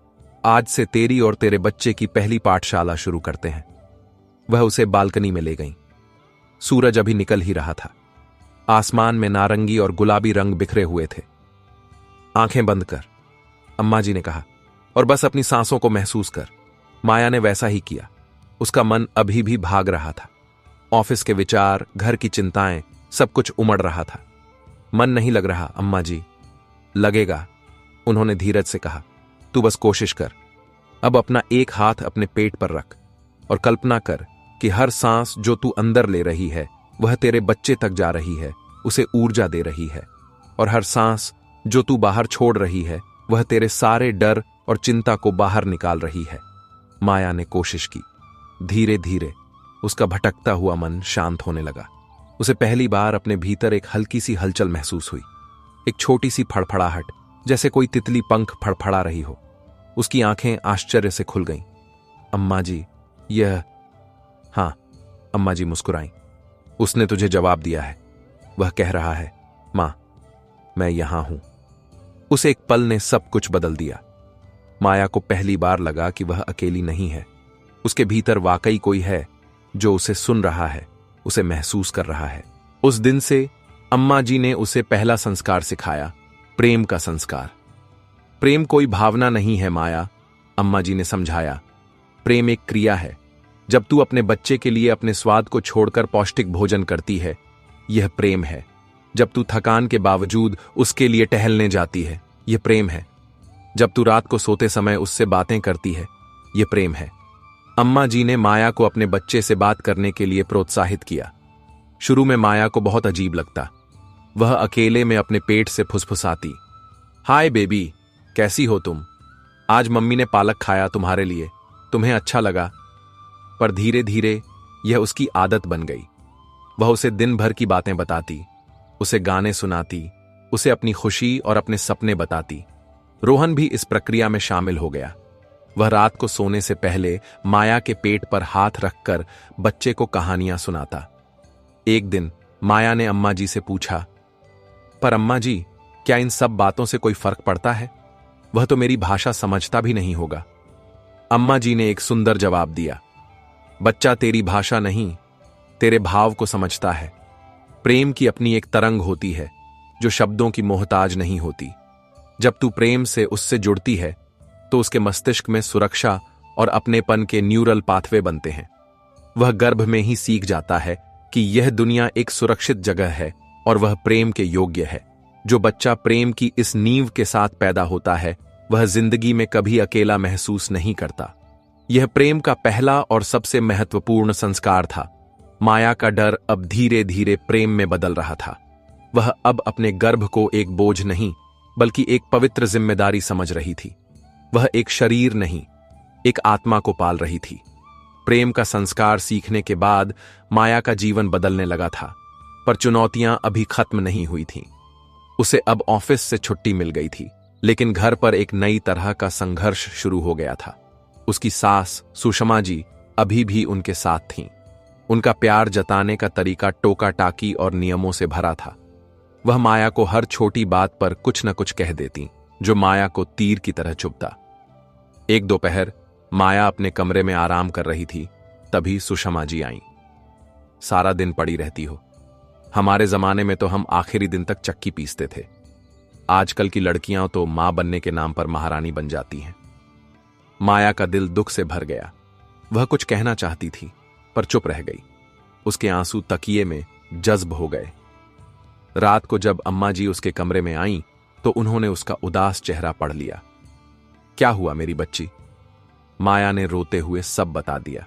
आज से तेरी और तेरे बच्चे की पहली पाठशाला शुरू करते हैं। वह उसे बालकनी में ले गईं। सूरज अभी निकल ही रहा था। आसमान में नारंगी और गुलाबी रंग बिखरे हुए थे। आंखें बंद कर, अम्मा जी ने कहा, और बस अपनी सांसों को महसूस कर। माया ने वैसा ही किया। उसका मन अभी भी भाग रहा था। ऑफिस के विचार, घर की चिंताएं, सब कुछ उमड़ रहा था। मन नहीं लग रहा अम्मा जी। लगेगा, उन्होंने धीरज से कहा। तू बस कोशिश कर। अब अपना एक हाथ अपने पेट पर रख और कल्पना कर कि हर सांस जो तू अंदर ले रही है वह तेरे बच्चे तक जा रही है, उसे ऊर्जा दे रही है। और हर सांस जो तू बाहर छोड़ रही है वह तेरे सारे डर और चिंता को बाहर निकाल रही है। माया ने कोशिश की। धीरे धीरे उसका भटकता हुआ मन शांत होने लगा। उसे पहली बार अपने भीतर एक हल्की सी हलचल महसूस हुई, एक छोटी सी फड़फड़ाहट, जैसे कोई तितली पंख फड़फड़ा रही हो। उसकी आंखें आश्चर्य से खुल गईं। अम्मा जी, यह... हां, अम्मा जी मुस्कुराईं। उसने तुझे जवाब दिया है। वह कह रहा है, मां, मैं यहां हूं। उस एक पल ने सब कुछ बदल दिया। माया को पहली बार लगा कि वह अकेली नहीं है। उसके भीतर वाकई कोई है जो उसे सुन रहा है, उसे महसूस कर रहा है। उस दिन से अम्मा जी ने उसे पहला संस्कार सिखाया, प्रेम का संस्कार। प्रेम कोई भावना नहीं है माया, अम्मा जी ने समझाया। प्रेम एक क्रिया है। जब तू अपने बच्चे के लिए अपने स्वाद को छोड़कर पौष्टिक भोजन करती है, यह प्रेम है। जब तू थकान के बावजूद उसके लिए टहलने जाती है, यह प्रेम है। जब तू रात को सोते समय उससे बातें करती है, यह प्रेम है। अम्मा जी ने माया को अपने बच्चे से बात करने के लिए प्रोत्साहित किया। शुरू में माया को बहुत अजीब लगता। वह अकेले में अपने पेट से फुसफुसाती, हाय बेबी, कैसी हो तुम? आज मम्मी ने पालक खाया तुम्हारे लिए, तुम्हें अच्छा लगा? पर धीरे धीरे यह उसकी आदत बन गई। वह उसे दिन भर की बातें बताती, उसे गाने सुनाती, उसे अपनी खुशी और अपने सपने बताती। रोहन भी इस प्रक्रिया में शामिल हो गया। वह रात को सोने से पहले माया के पेट पर हाथ रखकर बच्चे को कहानियां सुनाता। एक दिन माया ने अम्मा जी से पूछा, पर अम्मा जी, क्या इन सब बातों से कोई फर्क पड़ता है? वह तो मेरी भाषा समझता भी नहीं होगा। अम्मा जी ने एक सुंदर जवाब दिया, बच्चा तेरी भाषा नहीं, तेरे भाव को समझता है। प्रेम की अपनी एक तरंग होती है जो शब्दों की मोहताज नहीं होती। जब तू प्रेम से उससे जुड़ती है तो उसके मस्तिष्क में सुरक्षा और अपनेपन के न्यूरल पाथवे बनते हैं। वह गर्भ में ही सीख जाता है कि यह दुनिया एक सुरक्षित जगह है और वह प्रेम के योग्य है। जो बच्चा प्रेम की इस नींव के साथ पैदा होता है वह जिंदगी में कभी अकेला महसूस नहीं करता। यह प्रेम का पहला और सबसे महत्वपूर्ण संस्कार था। माया का डर अब धीरे धीरे प्रेम में बदल रहा था। वह अब अपने गर्भ को एक बोझ नहीं बल्कि एक पवित्र जिम्मेदारी समझ रही थी। वह एक शरीर नहीं, एक आत्मा को पाल रही थी। प्रेम का संस्कार सीखने के बाद माया का जीवन बदलने लगा था, पर चुनौतियां अभी खत्म नहीं हुई थीं। उसे अब ऑफिस से छुट्टी मिल गई थी, लेकिन घर पर एक नई तरह का संघर्ष शुरू हो गया था। उसकी सास सुषमा जी अभी भी उनके साथ थीं। उनका प्यार जताने का तरीका टोका टाकी और नियमों से भरा था। वह माया को हर छोटी बात पर कुछ न कुछ कह देती, जो माया को तीर की तरह चुभता। एक दोपहर माया अपने कमरे में आराम कर रही थी, तभी सुषमा जी आईं। सारा दिन पड़ी रहती हो। हमारे जमाने में तो हम आखिरी दिन तक चक्की पीसते थे। आजकल की लड़कियां तो मां बनने के नाम पर महारानी बन जाती हैं। माया का दिल दुख से भर गया। वह कुछ कहना चाहती थी, पर चुप रह गई। उसके आंसू तकिए में जज्ब हो गए। रात को जब अम्मा जी उसके कमरे में आईं, तो उन्होंने उसका उदास चेहरा पढ़ लिया। क्या हुआ मेरी बच्ची? माया ने रोते हुए सब बता दिया।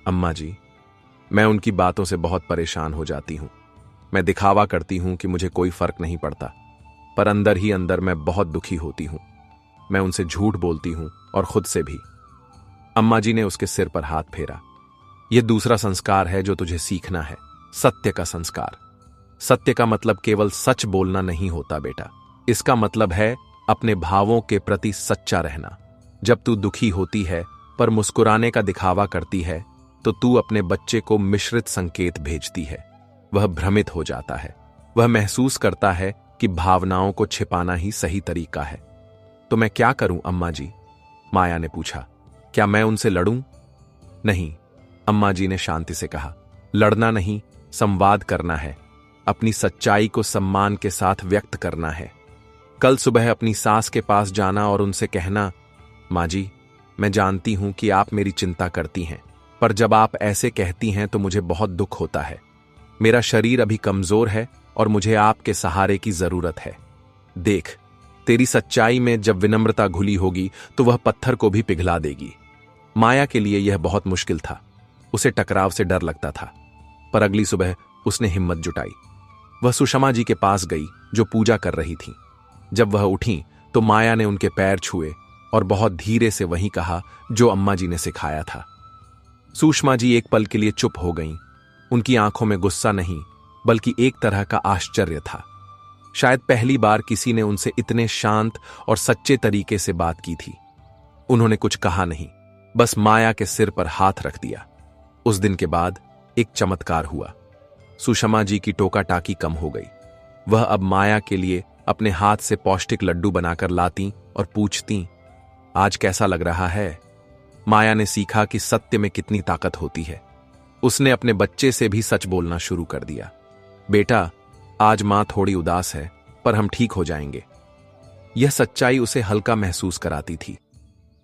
अम्मा जी, मैं उनकी बातों से बहुत परेशान हो जाती हूं। मैं दिखावा करती हूं कि मुझे कोई फर्क नहीं पड़ता, पर अंदर ही अंदर मैं बहुत दुखी होती हूं। मैं उनसे झूठ बोलती हूं और खुद से भी। अम्मा जी ने उसके सिर पर हाथ फेरा। यह दूसरा संस्कार है जो तुझे सीखना है, सत्य का संस्कार। सत्य का मतलब केवल सच बोलना नहीं होता बेटा। इसका मतलब है अपने भावों के प्रति सच्चा रहना। जब तू दुखी होती है पर मुस्कुराने का दिखावा करती है, तो तू अपने बच्चे को मिश्रित संकेत भेजती है। वह भ्रमित हो जाता है। वह महसूस करता है कि भावनाओं को छिपाना ही सही तरीका है। तो मैं क्या करूं अम्मा जी? माया ने पूछा। क्या मैं उनसे लड़ूं? नहीं, अम्मा जी ने शांति से कहा। लड़ना नहीं, संवाद करना है। अपनी सच्चाई को सम्मान के साथ व्यक्त करना है। कल सुबह अपनी सास के पास जाना और उनसे कहना, माँ जी, मैं जानती हूं कि आप मेरी चिंता करती हैं, पर जब आप ऐसे कहती हैं तो मुझे बहुत दुख होता है। मेरा शरीर अभी कमजोर है और मुझे आपके सहारे की जरूरत है। देख, तेरी सच्चाई में जब विनम्रता घुली होगी तो वह पत्थर को भी पिघला देगी। माया के लिए यह बहुत मुश्किल था। उसे टकराव से डर लगता था, पर अगली सुबह उसने हिम्मत जुटाई। वह सुषमा जी के पास गई, जो पूजा कर रही थी। जब वह उठी तो माया ने उनके पैर छुए और बहुत धीरे से वही कहा जो अम्मा जी ने सिखाया था। सुषमा जी एक पल के लिए चुप हो गईं। उनकी आंखों में गुस्सा नहीं, बल्कि एक तरह का आश्चर्य था। शायद पहली बार किसी ने उनसे इतने शांत और सच्चे तरीके से बात की थी। उन्होंने कुछ कहा नहीं, बस माया के सिर पर हाथ रख दिया। उस दिन के बाद एक चमत्कार हुआ। सुषमा जी की टोका टाकी कम हो गई। वह अब माया के लिए अपने हाथ से पौष्टिक लड्डू बनाकर लाती और पूछती, आज कैसा लग रहा है? माया ने सीखा कि सत्य में कितनी ताकत होती है। उसने अपने बच्चे से भी सच बोलना शुरू कर दिया। बेटा, आज मां थोड़ी उदास है, पर हम ठीक हो जाएंगे। यह सच्चाई उसे हल्का महसूस कराती थी।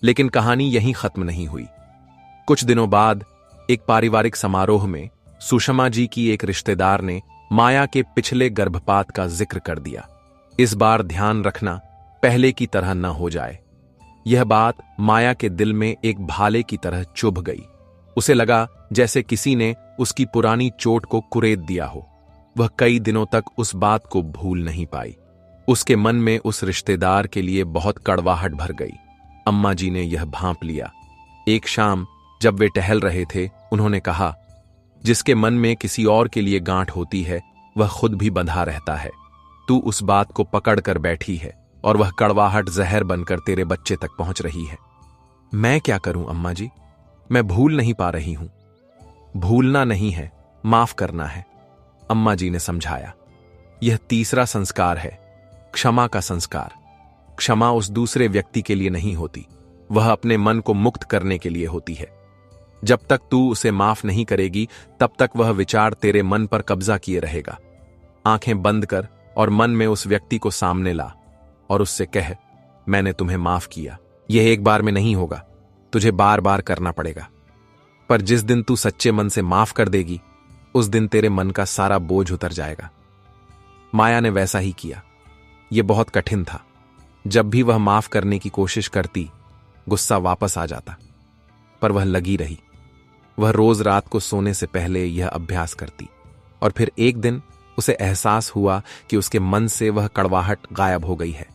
लेकिन कहानी यहीं खत्म नहीं हुई। कुछ दिनों बाद एक पारिवारिक समारोह में सुषमा जी की एक रिश्तेदार ने माया के पिछले गर्भपात का जिक्र कर दिया। इस बार ध्यान रखना, पहले की तरह न हो जाए। यह बात माया के दिल में एक भाले की तरह चुभ गई। उसे लगा जैसे किसी ने उसकी पुरानी चोट को कुरेद दिया हो। वह कई दिनों तक उस बात को भूल नहीं पाई। उसके मन में उस रिश्तेदार के लिए बहुत कड़वाहट भर गई। अम्मा जी ने यह भांप लिया। एक शाम जब वे टहल रहे थे, उन्होंने कहा, जिसके मन में किसी और के लिए गांठ होती है, वह खुद भी बंधा रहता है। तू उस बात को पकड़ कर बैठी है और वह कड़वाहट जहर बनकर तेरे बच्चे तक पहुंच रही है। मैं क्या करूं अम्मा जी? मैं भूल नहीं पा रही हूं। भूलना नहीं है, माफ करना है, अम्मा जी ने समझाया। यह तीसरा संस्कार है, क्षमा का संस्कार। क्षमा उस दूसरे व्यक्ति के लिए नहीं होती, वह अपने मन को मुक्त करने के लिए होती है। जब तक तू उसे माफ नहीं करेगी, तब तक वह विचार तेरे मन पर कब्जा किए रहेगा। आंखें बंद कर और मन में उस व्यक्ति को सामने ला और उससे कह, मैंने तुम्हें माफ किया। यह एक बार में नहीं होगा, तुझे बार बार करना पड़ेगा। पर जिस दिन तू सच्चे मन से माफ कर देगी, उस दिन तेरे मन का सारा बोझ उतर जाएगा। माया ने वैसा ही किया। यह बहुत कठिन था। जब भी वह माफ करने की कोशिश करती, गुस्सा वापस आ जाता, पर वह लगी रही। वह रोज रात को सोने से पहले यह अभ्यास करती, और फिर एक दिन उसे एहसास हुआ कि उसके मन से वह कड़वाहट गायब हो गई है।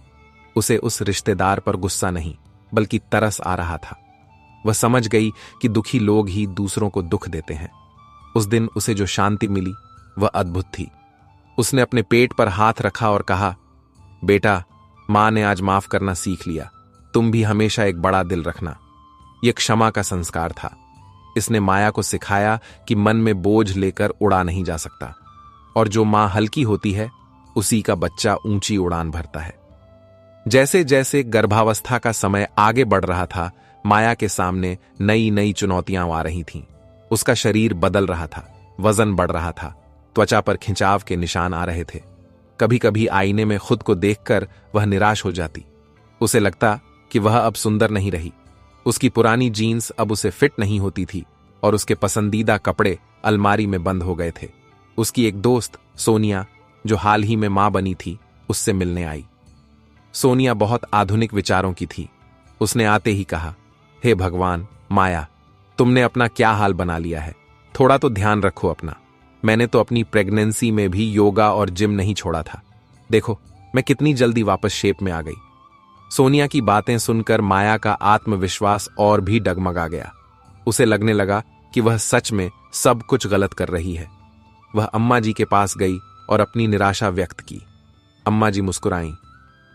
उसे उस रिश्तेदार पर गुस्सा नहीं, बल्कि तरस आ रहा था। वह समझ गई कि दुखी लोग ही दूसरों को दुख देते हैं। उस दिन उसे जो शांति मिली वह अद्भुत थी। उसने अपने पेट पर हाथ रखा और कहा, बेटा, मां ने आज माफ करना सीख लिया। तुम भी हमेशा एक बड़ा दिल रखना। यह क्षमा का संस्कार था। इसने माया को सिखाया कि मन में बोझ लेकर उड़ा नहीं जा सकता, और जो मां हल्की होती है उसी का बच्चा ऊंची उड़ान भरता है। जैसे जैसे गर्भावस्था का समय आगे बढ़ रहा था, माया के सामने नई नई चुनौतियां आ रही थीं। उसका शरीर बदल रहा था, वजन बढ़ रहा था, त्वचा पर खिंचाव के निशान आ रहे थे। कभी कभी आईने में खुद को देखकर वह निराश हो जाती। उसे लगता कि वह अब सुंदर नहीं रही। उसकी पुरानी जीन्स अब उसे फिट नहीं होती थी और उसके पसंदीदा कपड़े अलमारी में बंद हो गए थे। उसकी एक दोस्त सोनिया, जो हाल ही में मां बनी थी, उससे मिलने आई। सोनिया बहुत आधुनिक विचारों की थी। उसने आते ही कहा, हे भगवान, माया, तुमने अपना क्या हाल बना लिया है। थोड़ा तो ध्यान रखो अपना। मैंने तो अपनी प्रेगनेंसी में भी योगा और जिम नहीं छोड़ा था। देखो मैं कितनी जल्दी वापस शेप में आ गई। सोनिया की बातें सुनकर माया का आत्मविश्वास और भी डगमगा गया। उसे लगने लगा कि वह सच में सब कुछ गलत कर रही है। वह अम्मा जी के पास गई और अपनी निराशा व्यक्त की। अम्मा जी मुस्कुराईं।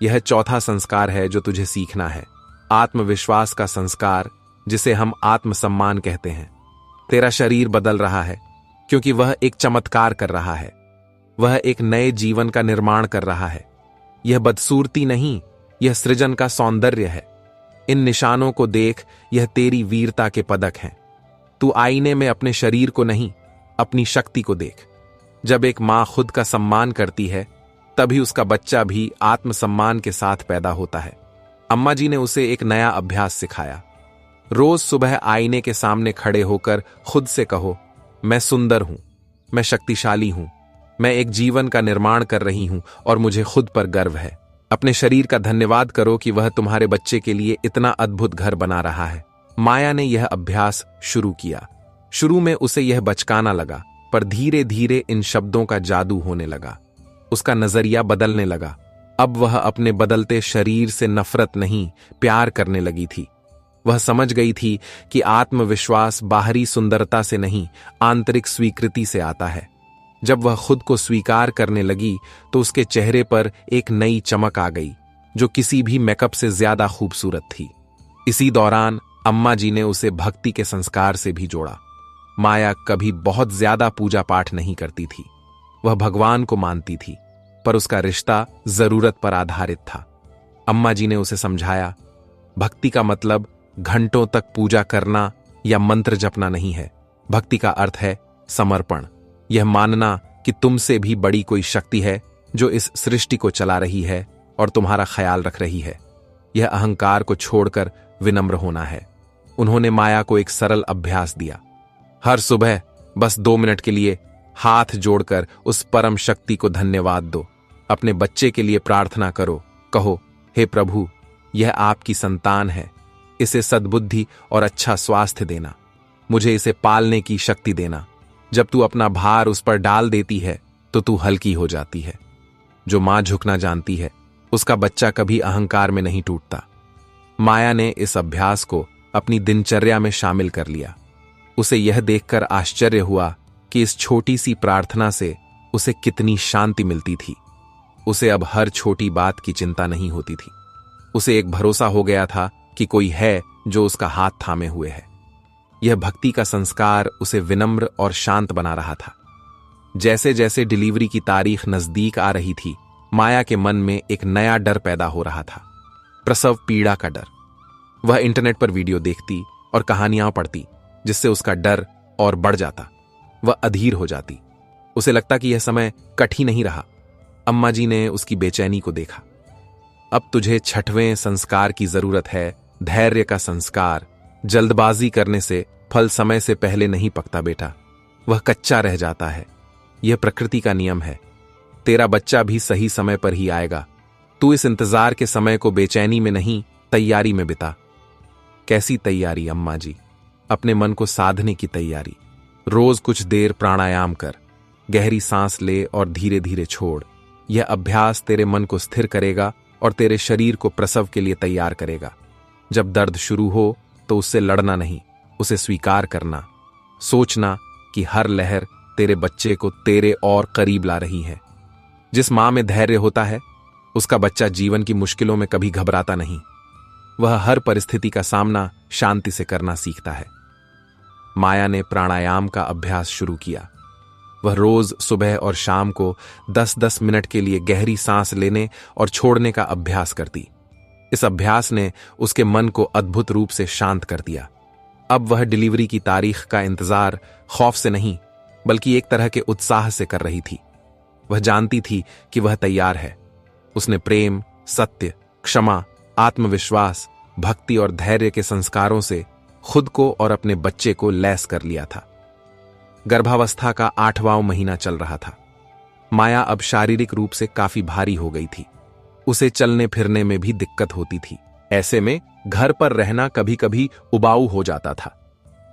यह चौथा संस्कार है जो तुझे सीखना है, आत्मविश्वास का संस्कार, जिसे हम आत्मसम्मान कहते हैं। तेरा शरीर बदल रहा है क्योंकि वह एक चमत्कार कर रहा है। वह एक नए जीवन का निर्माण कर रहा है। यह बदसूरती नहीं, यह सृजन का सौंदर्य है। इन निशानों को देख, यह तेरी वीरता के पदक हैं। तू आईने में अपने शरीर को नहीं, अपनी शक्ति को देख। जब एक मां खुद का सम्मान करती है, तभी उसका बच्चा भी आत्मसम्मान के साथ पैदा होता है। अम्मा जी ने उसे एक नया अभ्यास सिखाया। रोज सुबह आईने के सामने खड़े होकर खुद से कहो, मैं सुंदर हूं, मैं शक्तिशाली हूं, मैं एक जीवन का निर्माण कर रही हूं और मुझे खुद पर गर्व है। अपने शरीर का धन्यवाद करो कि वह तुम्हारे बच्चे के लिए इतना अद्भुत घर बना रहा है। माया ने यह अभ्यास शुरू किया। शुरू में उसे यह बचकाना लगा, पर धीरे धीरे इन शब्दों का जादू होने लगा। उसका नजरिया बदलने लगा। अब वह अपने बदलते शरीर से नफरत नहीं, प्यार करने लगी थी। वह समझ गई थी कि आत्मविश्वास बाहरी सुंदरता से नहीं, आंतरिक स्वीकृति से आता है। जब वह खुद को स्वीकार करने लगी तो उसके चेहरे पर एक नई चमक आ गई, जो किसी भी मेकअप से ज्यादा खूबसूरत थी। इसी दौरान अम्मा जी ने उसे भक्ति के संस्कार से भी जोड़ा। माया कभी बहुत ज्यादा पूजा पाठ नहीं करती थी। वह भगवान को मानती थी, पर उसका रिश्ता जरूरत पर आधारित था। अम्मा जी ने उसे समझाया, भक्ति का मतलब घंटों तक पूजा करना या मंत्र जपना नहीं है। भक्ति का अर्थ है समर्पण। यह मानना कि तुमसे भी बड़ी कोई शक्ति है जो इस सृष्टि को चला रही है और तुम्हारा ख्याल रख रही है। यह अहंकार को छोड़कर विनम्र होना है। उन्होंने माया को एक सरल अभ्यास दिया। हर सुबह बस 2 मिनट के लिए हाथ जोड़कर उस परम शक्ति को धन्यवाद दो। अपने बच्चे के लिए प्रार्थना करो। कहो, हे प्रभु, यह आपकी संतान है। इसे सद्बुद्धि और अच्छा स्वास्थ्य देना। मुझे इसे पालने की शक्ति देना। जब तू अपना भार उस पर डाल देती है तो तू हल्की हो जाती है। जो मां झुकना जानती है, उसका बच्चा कभी अहंकार में नहीं टूटता। माया ने इस अभ्यास को अपनी दिनचर्या में शामिल कर लिया। उसे यह देखकर आश्चर्य हुआ कि इस छोटी सी प्रार्थना से उसे कितनी शांति मिलती थी। उसे अब हर छोटी बात की चिंता नहीं होती थी। उसे एक भरोसा हो गया था कि कोई है जो उसका हाथ थामे हुए है। यह भक्ति का संस्कार उसे विनम्र और शांत बना रहा था। जैसे जैसे डिलीवरी की तारीख नजदीक आ रही थी, माया के मन में एक नया डर पैदा हो रहा था, प्रसव पीड़ा का डर। वह इंटरनेट पर वीडियो देखती और कहानियां पढ़ती, जिससे उसका डर और बढ़ जाता। वह अधीर हो जाती। उसे लगता कि यह समय कठिन नहीं रहा। अम्मा जी ने उसकी बेचैनी को देखा। अब तुझे 6वें संस्कार की जरूरत है, धैर्य का संस्कार। जल्दबाजी करने से फल समय से पहले नहीं पकता बेटा, वह कच्चा रह जाता है। यह प्रकृति का नियम है। तेरा बच्चा भी सही समय पर ही आएगा। तू इस इंतजार के समय को बेचैनी में नहीं, तैयारी में बिता। कैसी तैयारी अम्मा जी? अपने मन को साधने की तैयारी। रोज कुछ देर प्राणायाम कर, गहरी सांस ले और धीरे धीरे छोड़। यह अभ्यास तेरे मन को स्थिर करेगा और तेरे शरीर को प्रसव के लिए तैयार करेगा। जब दर्द शुरू हो तो उससे लड़ना नहीं, उसे स्वीकार करना। सोचना कि हर लहर तेरे बच्चे को तेरे और करीब ला रही है। जिस मां में धैर्य होता है, उसका बच्चा जीवन की मुश्किलों में कभी घबराता नहीं। वह हर परिस्थिति का सामना शांति से करना सीखता है। माया ने प्राणायाम का अभ्यास शुरू किया। वह रोज सुबह और शाम को 10-10 मिनट के लिए गहरी सांस लेने और छोड़ने का अभ्यास करती। इस अभ्यास ने उसके मन को अद्भुत रूप से शांत कर दिया। अब वह डिलीवरी की तारीख का इंतजार खौफ से नहीं, बल्कि एक तरह के उत्साह से कर रही थी। वह जानती थी कि वह तैयार है। उसने प्रेम, सत्य, क्षमा, आत्मविश्वास, भक्ति और धैर्य के संस्कारों से खुद को और अपने बच्चे को लैस कर लिया था। गर्भावस्था का 8वां महीना चल रहा था। माया अब शारीरिक रूप से काफी भारी हो गई थी। उसे चलने फिरने में भी दिक्कत होती थी। ऐसे में घर पर रहना कभी कभी उबाऊ हो जाता था।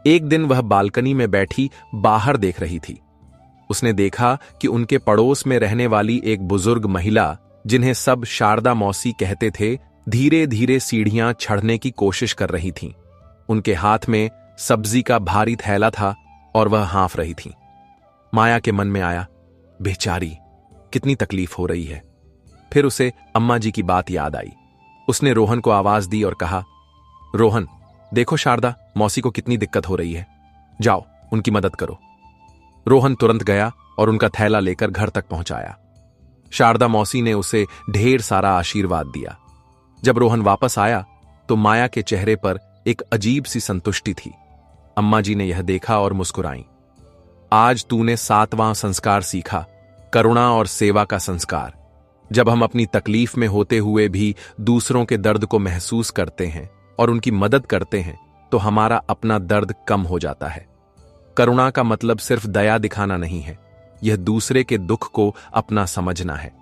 एक दिन वह बालकनी में बैठी बाहर देख रही थी। उसने देखा कि उनके पड़ोस में रहने वाली एक बुजुर्ग महिला, जिन्हें सब शारदा मौसी कहते थे, धीरे धीरे सीढ़ियां चढ़ने की कोशिश कर रही थीं। उनके हाथ में सब्जी का भारी थैला था और वह हाँफ रही थीं। माया के मन में आया, बेचारी, कितनी तकलीफ हो रही है। फिर उसे अम्मा जी की बात याद आई। उसने रोहन को आवाज दी और कहा, रोहन, देखो शारदा मौसी को कितनी दिक्कत हो रही है, जाओ उनकी मदद करो। रोहन तुरंत गया और उनका थैला लेकर घर तक पहुंचाया। शारदा मौसी ने उसे ढेर सारा आशीर्वाद दिया। जब रोहन वापस आया तो माया के चेहरे पर एक अजीब सी संतुष्टि थी। अम्मा जी ने यह देखा और मुस्कुराई। आज तूने 7वां संस्कार सीखा, करुणा और सेवा का संस्कार। जब हम अपनी तकलीफ में होते हुए भी दूसरों के दर्द को महसूस करते हैं और उनकी मदद करते हैं तो हमारा अपना दर्द कम हो जाता है। करुणा का मतलब सिर्फ दया दिखाना नहीं है, यह दूसरे के दुख को अपना समझना है।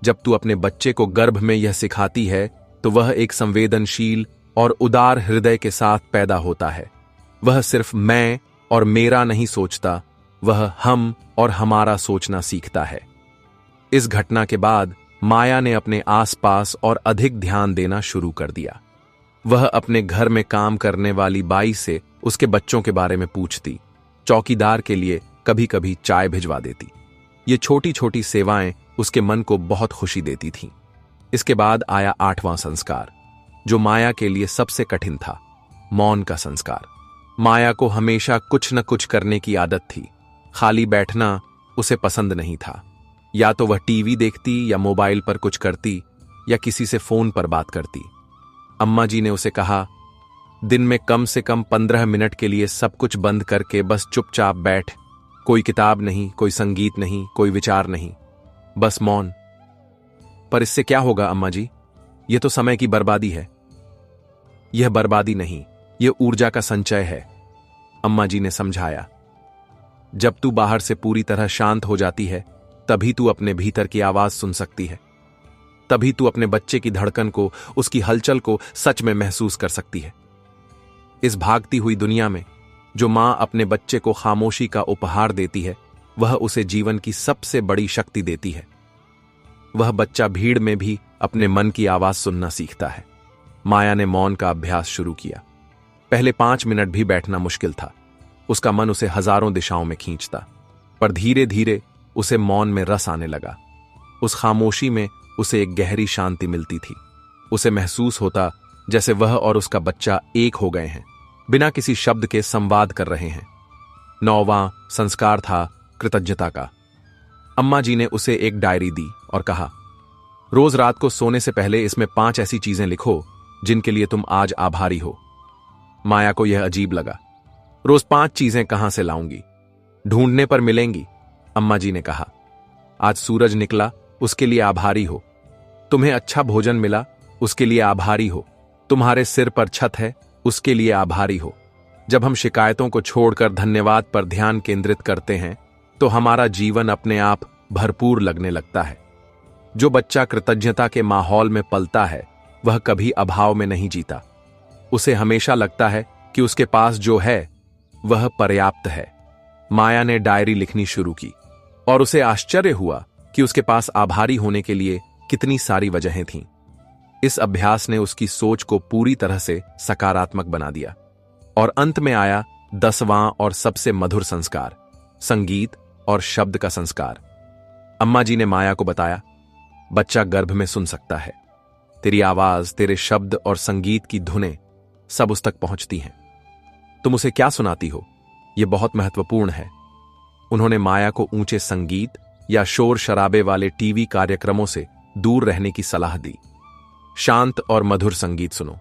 जब तू अपने बच्चे को गर्भ में यह सिखाती है तो वह एक संवेदनशील और उदार हृदय के साथ पैदा होता है। वह सिर्फ मैं और मेरा नहीं सोचता, वह हम और हमारा सोचना सीखता है। इस घटना के बाद माया ने अपने आसपास और अधिक ध्यान देना शुरू कर दिया। वह अपने घर में काम करने वाली बाई से उसके बच्चों के बारे में पूछती, चौकीदार के लिए कभी कभी चाय भिजवा देती। ये छोटी छोटी सेवाएं उसके मन को बहुत खुशी देती थीं। इसके बाद आया 8वां संस्कार, जो माया के लिए सबसे कठिन था, मौन का संस्कार। माया को हमेशा कुछ न कुछ करने की आदत थी। खाली बैठना उसे पसंद नहीं था। या तो वह टीवी देखती या मोबाइल पर कुछ करती या किसी से फोन पर बात करती। अम्मा जी ने उसे कहा, दिन में कम से कम 15 मिनट के लिए सब कुछ बंद करके बस चुपचाप बैठ। कोई किताब नहीं, कोई संगीत नहीं, कोई विचार नहीं, बस मौन। पर इससे क्या होगा अम्मा जी? यह तो समय की बर्बादी है। यह बर्बादी नहीं, यह ऊर्जा का संचय है, अम्मा जी ने समझाया। जब तू बाहर से पूरी तरह शांत हो जाती है तभी तू अपने भीतर की आवाज सुन सकती है। तभी तू अपने बच्चे की धड़कन को, उसकी हलचल को सच में महसूस कर सकती है। इस भागती हुई दुनिया में जो मां अपने बच्चे को खामोशी का उपहार देती है, वह उसे जीवन की सबसे बड़ी शक्ति देती है। वह बच्चा भीड़ में भी अपने मन की आवाज सुनना सीखता है। माया ने मौन का अभ्यास शुरू किया। पहले 5 मिनट भी बैठना मुश्किल था। उसका मन उसे हजारों दिशाओं में खींचता, पर धीरे धीरे उसे मौन में रस आने लगा। उस खामोशी में उसे एक गहरी शांति मिलती थी। उसे महसूस होता जैसे वह और उसका बच्चा एक हो गए हैं, बिना किसी शब्द के संवाद कर रहे हैं। 9वां संस्कार था कृतज्ञता का। अम्मा जी ने उसे एक डायरी दी और कहा, रोज रात को सोने से पहले इसमें 5 ऐसी चीजें लिखो जिनके लिए तुम आज आभारी हो। माया को यह अजीब लगा। रोज 5 चीजें कहां से लाऊंगी? ढूंढने पर मिलेंगी, अम्मा जी ने कहा। आज सूरज निकला, उसके लिए आभारी हो। तुम्हें अच्छा भोजन मिला, उसके लिए आभारी हो। तुम्हारे सिर पर छत है, उसके लिए आभारी हो। जब हम शिकायतों को छोड़कर धन्यवाद पर ध्यान केंद्रित करते हैं तो हमारा जीवन अपने आप भरपूर लगने लगता है। जो बच्चा कृतज्ञता के माहौल में पलता है वह कभी अभाव में नहीं जीता। उसे हमेशा लगता है कि उसके पास जो है वह पर्याप्त है। माया ने डायरी लिखनी शुरू की और उसे आश्चर्य हुआ कि उसके पास आभारी होने के लिए कितनी सारी वजहें थीं। इस अभ्यास ने उसकी सोच को पूरी तरह से सकारात्मक बना दिया। और अंत में आया 10वां और सबसे मधुर संस्कार, संगीत और शब्द का संस्कार। अम्मा जी ने माया को बताया, बच्चा गर्भ में सुन सकता है। तेरी आवाज, तेरे शब्द और संगीत की धुनें सब उस तक पहुंचती हैं। तुम उसे क्या सुनाती हो, यह बहुत महत्वपूर्ण है। उन्होंने माया को ऊंचे संगीत या शोर शराबे वाले टीवी कार्यक्रमों से दूर रहने की सलाह दी। शांत और मधुर संगीत सुनो,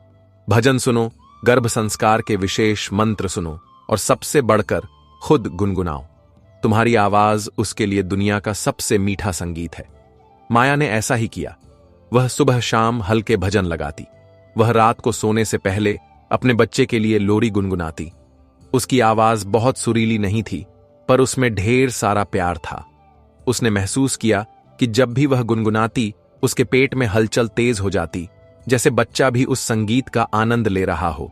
भजन सुनो, गर्भ संस्कार के विशेष मंत्र सुनो और सबसे बढ़कर खुद गुनगुनाओ। तुम्हारी आवाज उसके लिए दुनिया का सबसे मीठा संगीत है। माया ने ऐसा ही किया। वह सुबह शाम हल्के भजन लगाती। वह रात को सोने से पहले अपने बच्चे के लिए लोरी गुनगुनाती। उसकी आवाज बहुत सुरीली नहीं थी, पर उसमें ढेर सारा प्यार था। उसने महसूस किया कि जब भी वह गुनगुनाती, उसके पेट में हलचल तेज हो जाती, जैसे बच्चा भी उस संगीत का आनंद ले रहा हो।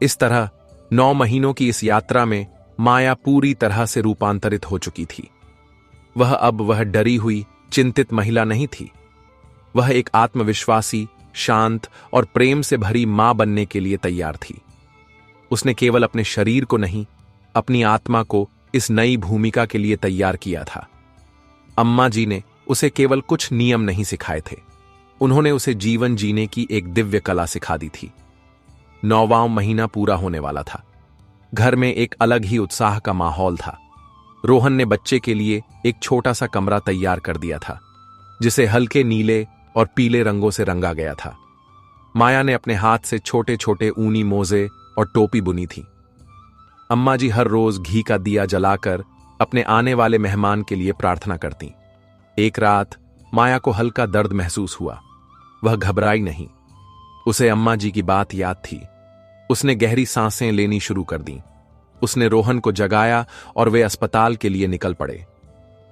इस तरह 9 महीनों की इस यात्रा में माया पूरी तरह से रूपांतरित हो चुकी थी। वह डरी हुई, चिंतित महिला नहीं थी। वह एक आत्मविश्वासी, शांत और प्रेम से भरी मां बनने के लिए तैयार थी। उसने केवल अपने शरीर को नहीं, अपनी आत्मा को इस नई भूमिका के लिए तैयार किया था। अम्मा जी ने उसे केवल कुछ नियम नहीं सिखाए थे, उन्होंने उसे जीवन जीने की एक दिव्य कला सिखा दी थी। 9वां महीना पूरा होने वाला था। घर में एक अलग ही उत्साह का माहौल था। रोहन ने बच्चे के लिए एक छोटा सा कमरा तैयार कर दिया था, जिसे हल्के नीले और पीले रंगों से रंगा गया था। माया ने अपने हाथ से छोटे छोटे ऊनी मोजे और टोपी बुनी थी। अम्मा जी हर रोज घी का दिया जलाकर अपने आने वाले मेहमान के लिए प्रार्थना करती। एक रात माया को हल्का दर्द महसूस हुआ। वह घबराई नहीं। उसे अम्मा जी की बात याद थी। उसने गहरी सांसें लेनी शुरू कर दी। उसने रोहन को जगाया और वे अस्पताल के लिए निकल पड़े।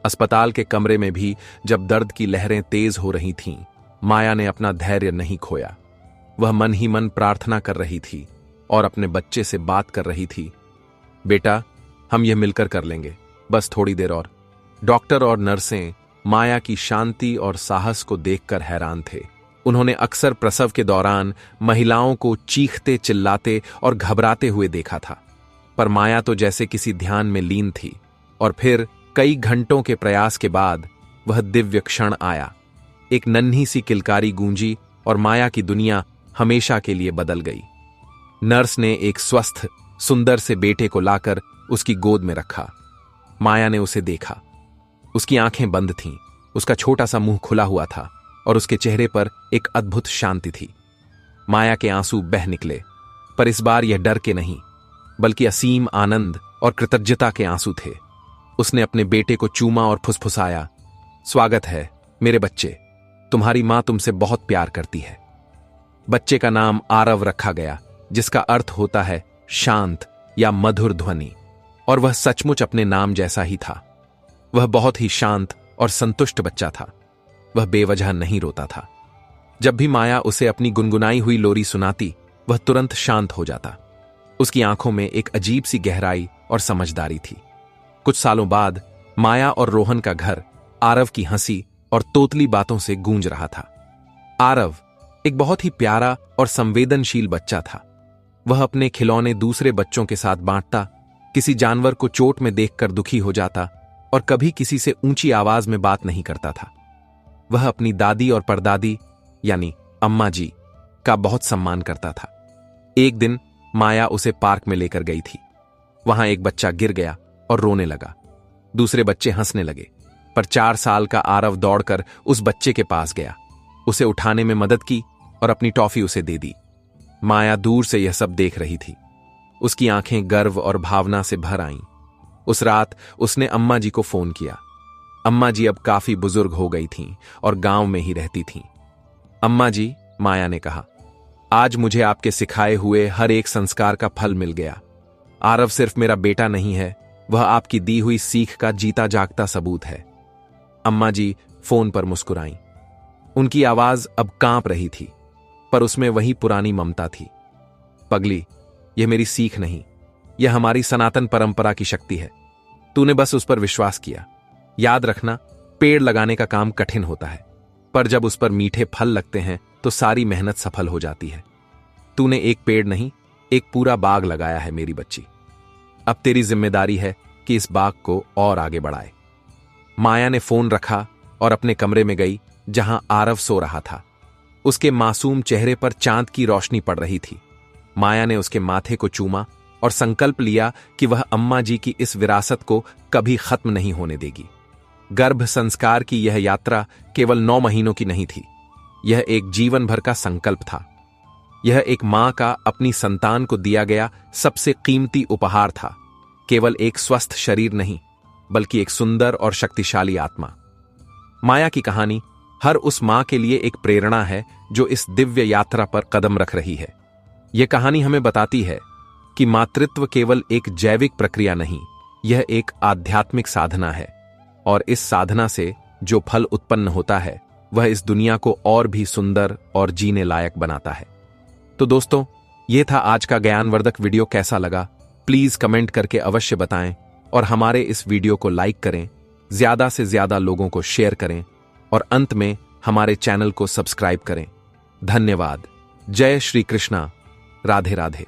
अस्पताल के कमरे में भी जब दर्द की लहरें तेज हो रही थीं, माया ने अपना धैर्य नहीं खोया। वह मन ही मन प्रार्थना कर रही थी और अपने बच्चे से बात कर रही थी। बेटा, हम यह मिलकर कर लेंगे, बस थोड़ी देर और। डॉक्टर और नर्सें माया की शांति और साहस को देखकर हैरान थे। उन्होंने अक्सर प्रसव के दौरान महिलाओं को चीखते, चिल्लाते और घबराते हुए देखा था, पर माया तो जैसे किसी ध्यान में लीन थी। और फिर कई घंटों के प्रयास के बाद वह दिव्य क्षण आया। एक नन्ही सी किलकारी गूंजी और माया की दुनिया हमेशा के लिए बदल गई। नर्स ने एक स्वस्थ, सुंदर से बेटे को लाकर उसकी गोद में रखा। माया ने उसे देखा। उसकी आंखें बंद थीं, उसका छोटा सा मुंह खुला हुआ था और उसके चेहरे पर एक अद्भुत शांति थी। माया के आंसू बह निकले, पर इस बार यह डर के नहीं, बल्कि असीम आनंद और कृतज्ञता के आंसू थे। उसने अपने बेटे को चूमा और फुसफुसाया, स्वागत है मेरे बच्चे, तुम्हारी मां तुमसे बहुत प्यार करती है। बच्चे का नाम आरव रखा गया, जिसका अर्थ होता है शांत या मधुर ध्वनि, और वह सचमुच अपने नाम जैसा ही था। वह बहुत ही शांत और संतुष्ट बच्चा था। वह बेवजह नहीं रोता था। जब भी माया उसे अपनी गुनगुनाई हुई लोरी सुनाती, वह तुरंत शांत हो जाता। उसकी आंखों में एक अजीब सी गहराई और समझदारी थी। कुछ सालों बाद माया और रोहन का घर आरव की हंसी और तोतली बातों से गूंज रहा था। आरव एक बहुत ही प्यारा और संवेदनशील बच्चा था। वह अपने खिलौने दूसरे बच्चों के साथ बांटता, किसी जानवर को चोट में देखकर दुखी हो जाता और कभी किसी से ऊंची आवाज में बात नहीं करता था। वह अपनी दादी और परदादी यानी अम्मा जी का बहुत सम्मान करता था। एक दिन माया उसे पार्क में लेकर गई थी। वहां एक बच्चा गिर गया और रोने लगा। दूसरे बच्चे हंसने लगे, पर 4 साल का आरव दौड़कर उस बच्चे के पास गया, उसे उठाने में मदद की और अपनी टॉफी उसे दे दी। माया दूर से यह सब देख रही थी। उसकी आंखें गर्व और भावना से भर आईं। उस रात उसने अम्मा जी को फोन किया। अम्मा जी अब काफी बुजुर्ग हो गई थीं और गांव में ही रहती थीं। अम्मा जी, माया ने कहा, आज मुझे आपके सिखाए हुए हर एक संस्कार का फल मिल गया। आरव सिर्फ मेरा बेटा नहीं है, वह आपकी दी हुई सीख का जीता जागता सबूत है। अम्मा जी फोन पर मुस्कुराईं। उनकी आवाज अब कांप रही थी, पर उसमें वही पुरानी ममता थी। पगली, यह मेरी सीख नहीं, यह हमारी सनातन परंपरा की शक्ति है। तूने बस उस पर विश्वास किया। याद रखना, पेड़ लगाने का काम कठिन होता है, पर जब उस पर मीठे फल लगते हैं तो सारी मेहनत सफल हो जाती है। तूने एक पेड़ नहीं, एक पूरा बाग लगाया है मेरी बच्ची। अब तेरी जिम्मेदारी है कि इस बाग को और आगे बढ़ाए। माया ने फोन रखा और अपने कमरे में गई, जहां आरव सो रहा था। उसके मासूम चेहरे पर चांद की रोशनी पड़ रही थी। माया ने उसके माथे को चूमा और संकल्प लिया कि वह अम्मा जी की इस विरासत को कभी खत्म नहीं होने देगी। गर्भ संस्कार की यह यात्रा केवल 9 महीनों की नहीं थी, यह एक जीवन भर का संकल्प था। यह एक मां का अपनी संतान को दिया गया सबसे कीमती उपहार था, केवल एक स्वस्थ शरीर नहीं, बल्कि एक सुंदर और शक्तिशाली आत्मा। माया की कहानी हर उस मां के लिए एक प्रेरणा है जो इस दिव्य यात्रा पर कदम रख रही है। यह कहानी हमें बताती है कि मातृत्व केवल एक जैविक प्रक्रिया नहीं, यह एक आध्यात्मिक साधना है, और इस साधना से जो फल उत्पन्न होता है वह इस दुनिया को और भी सुंदर और जीने लायक बनाता है। तो दोस्तों, यह था आज का ज्ञानवर्धक वीडियो। कैसा लगा प्लीज कमेंट करके अवश्य बताएं, और हमारे इस वीडियो को लाइक करें, ज्यादा से ज्यादा लोगों को शेयर करें, और अंत में हमारे चैनल को सब्सक्राइब करें। धन्यवाद। जय श्री कृष्णा। राधे राधे।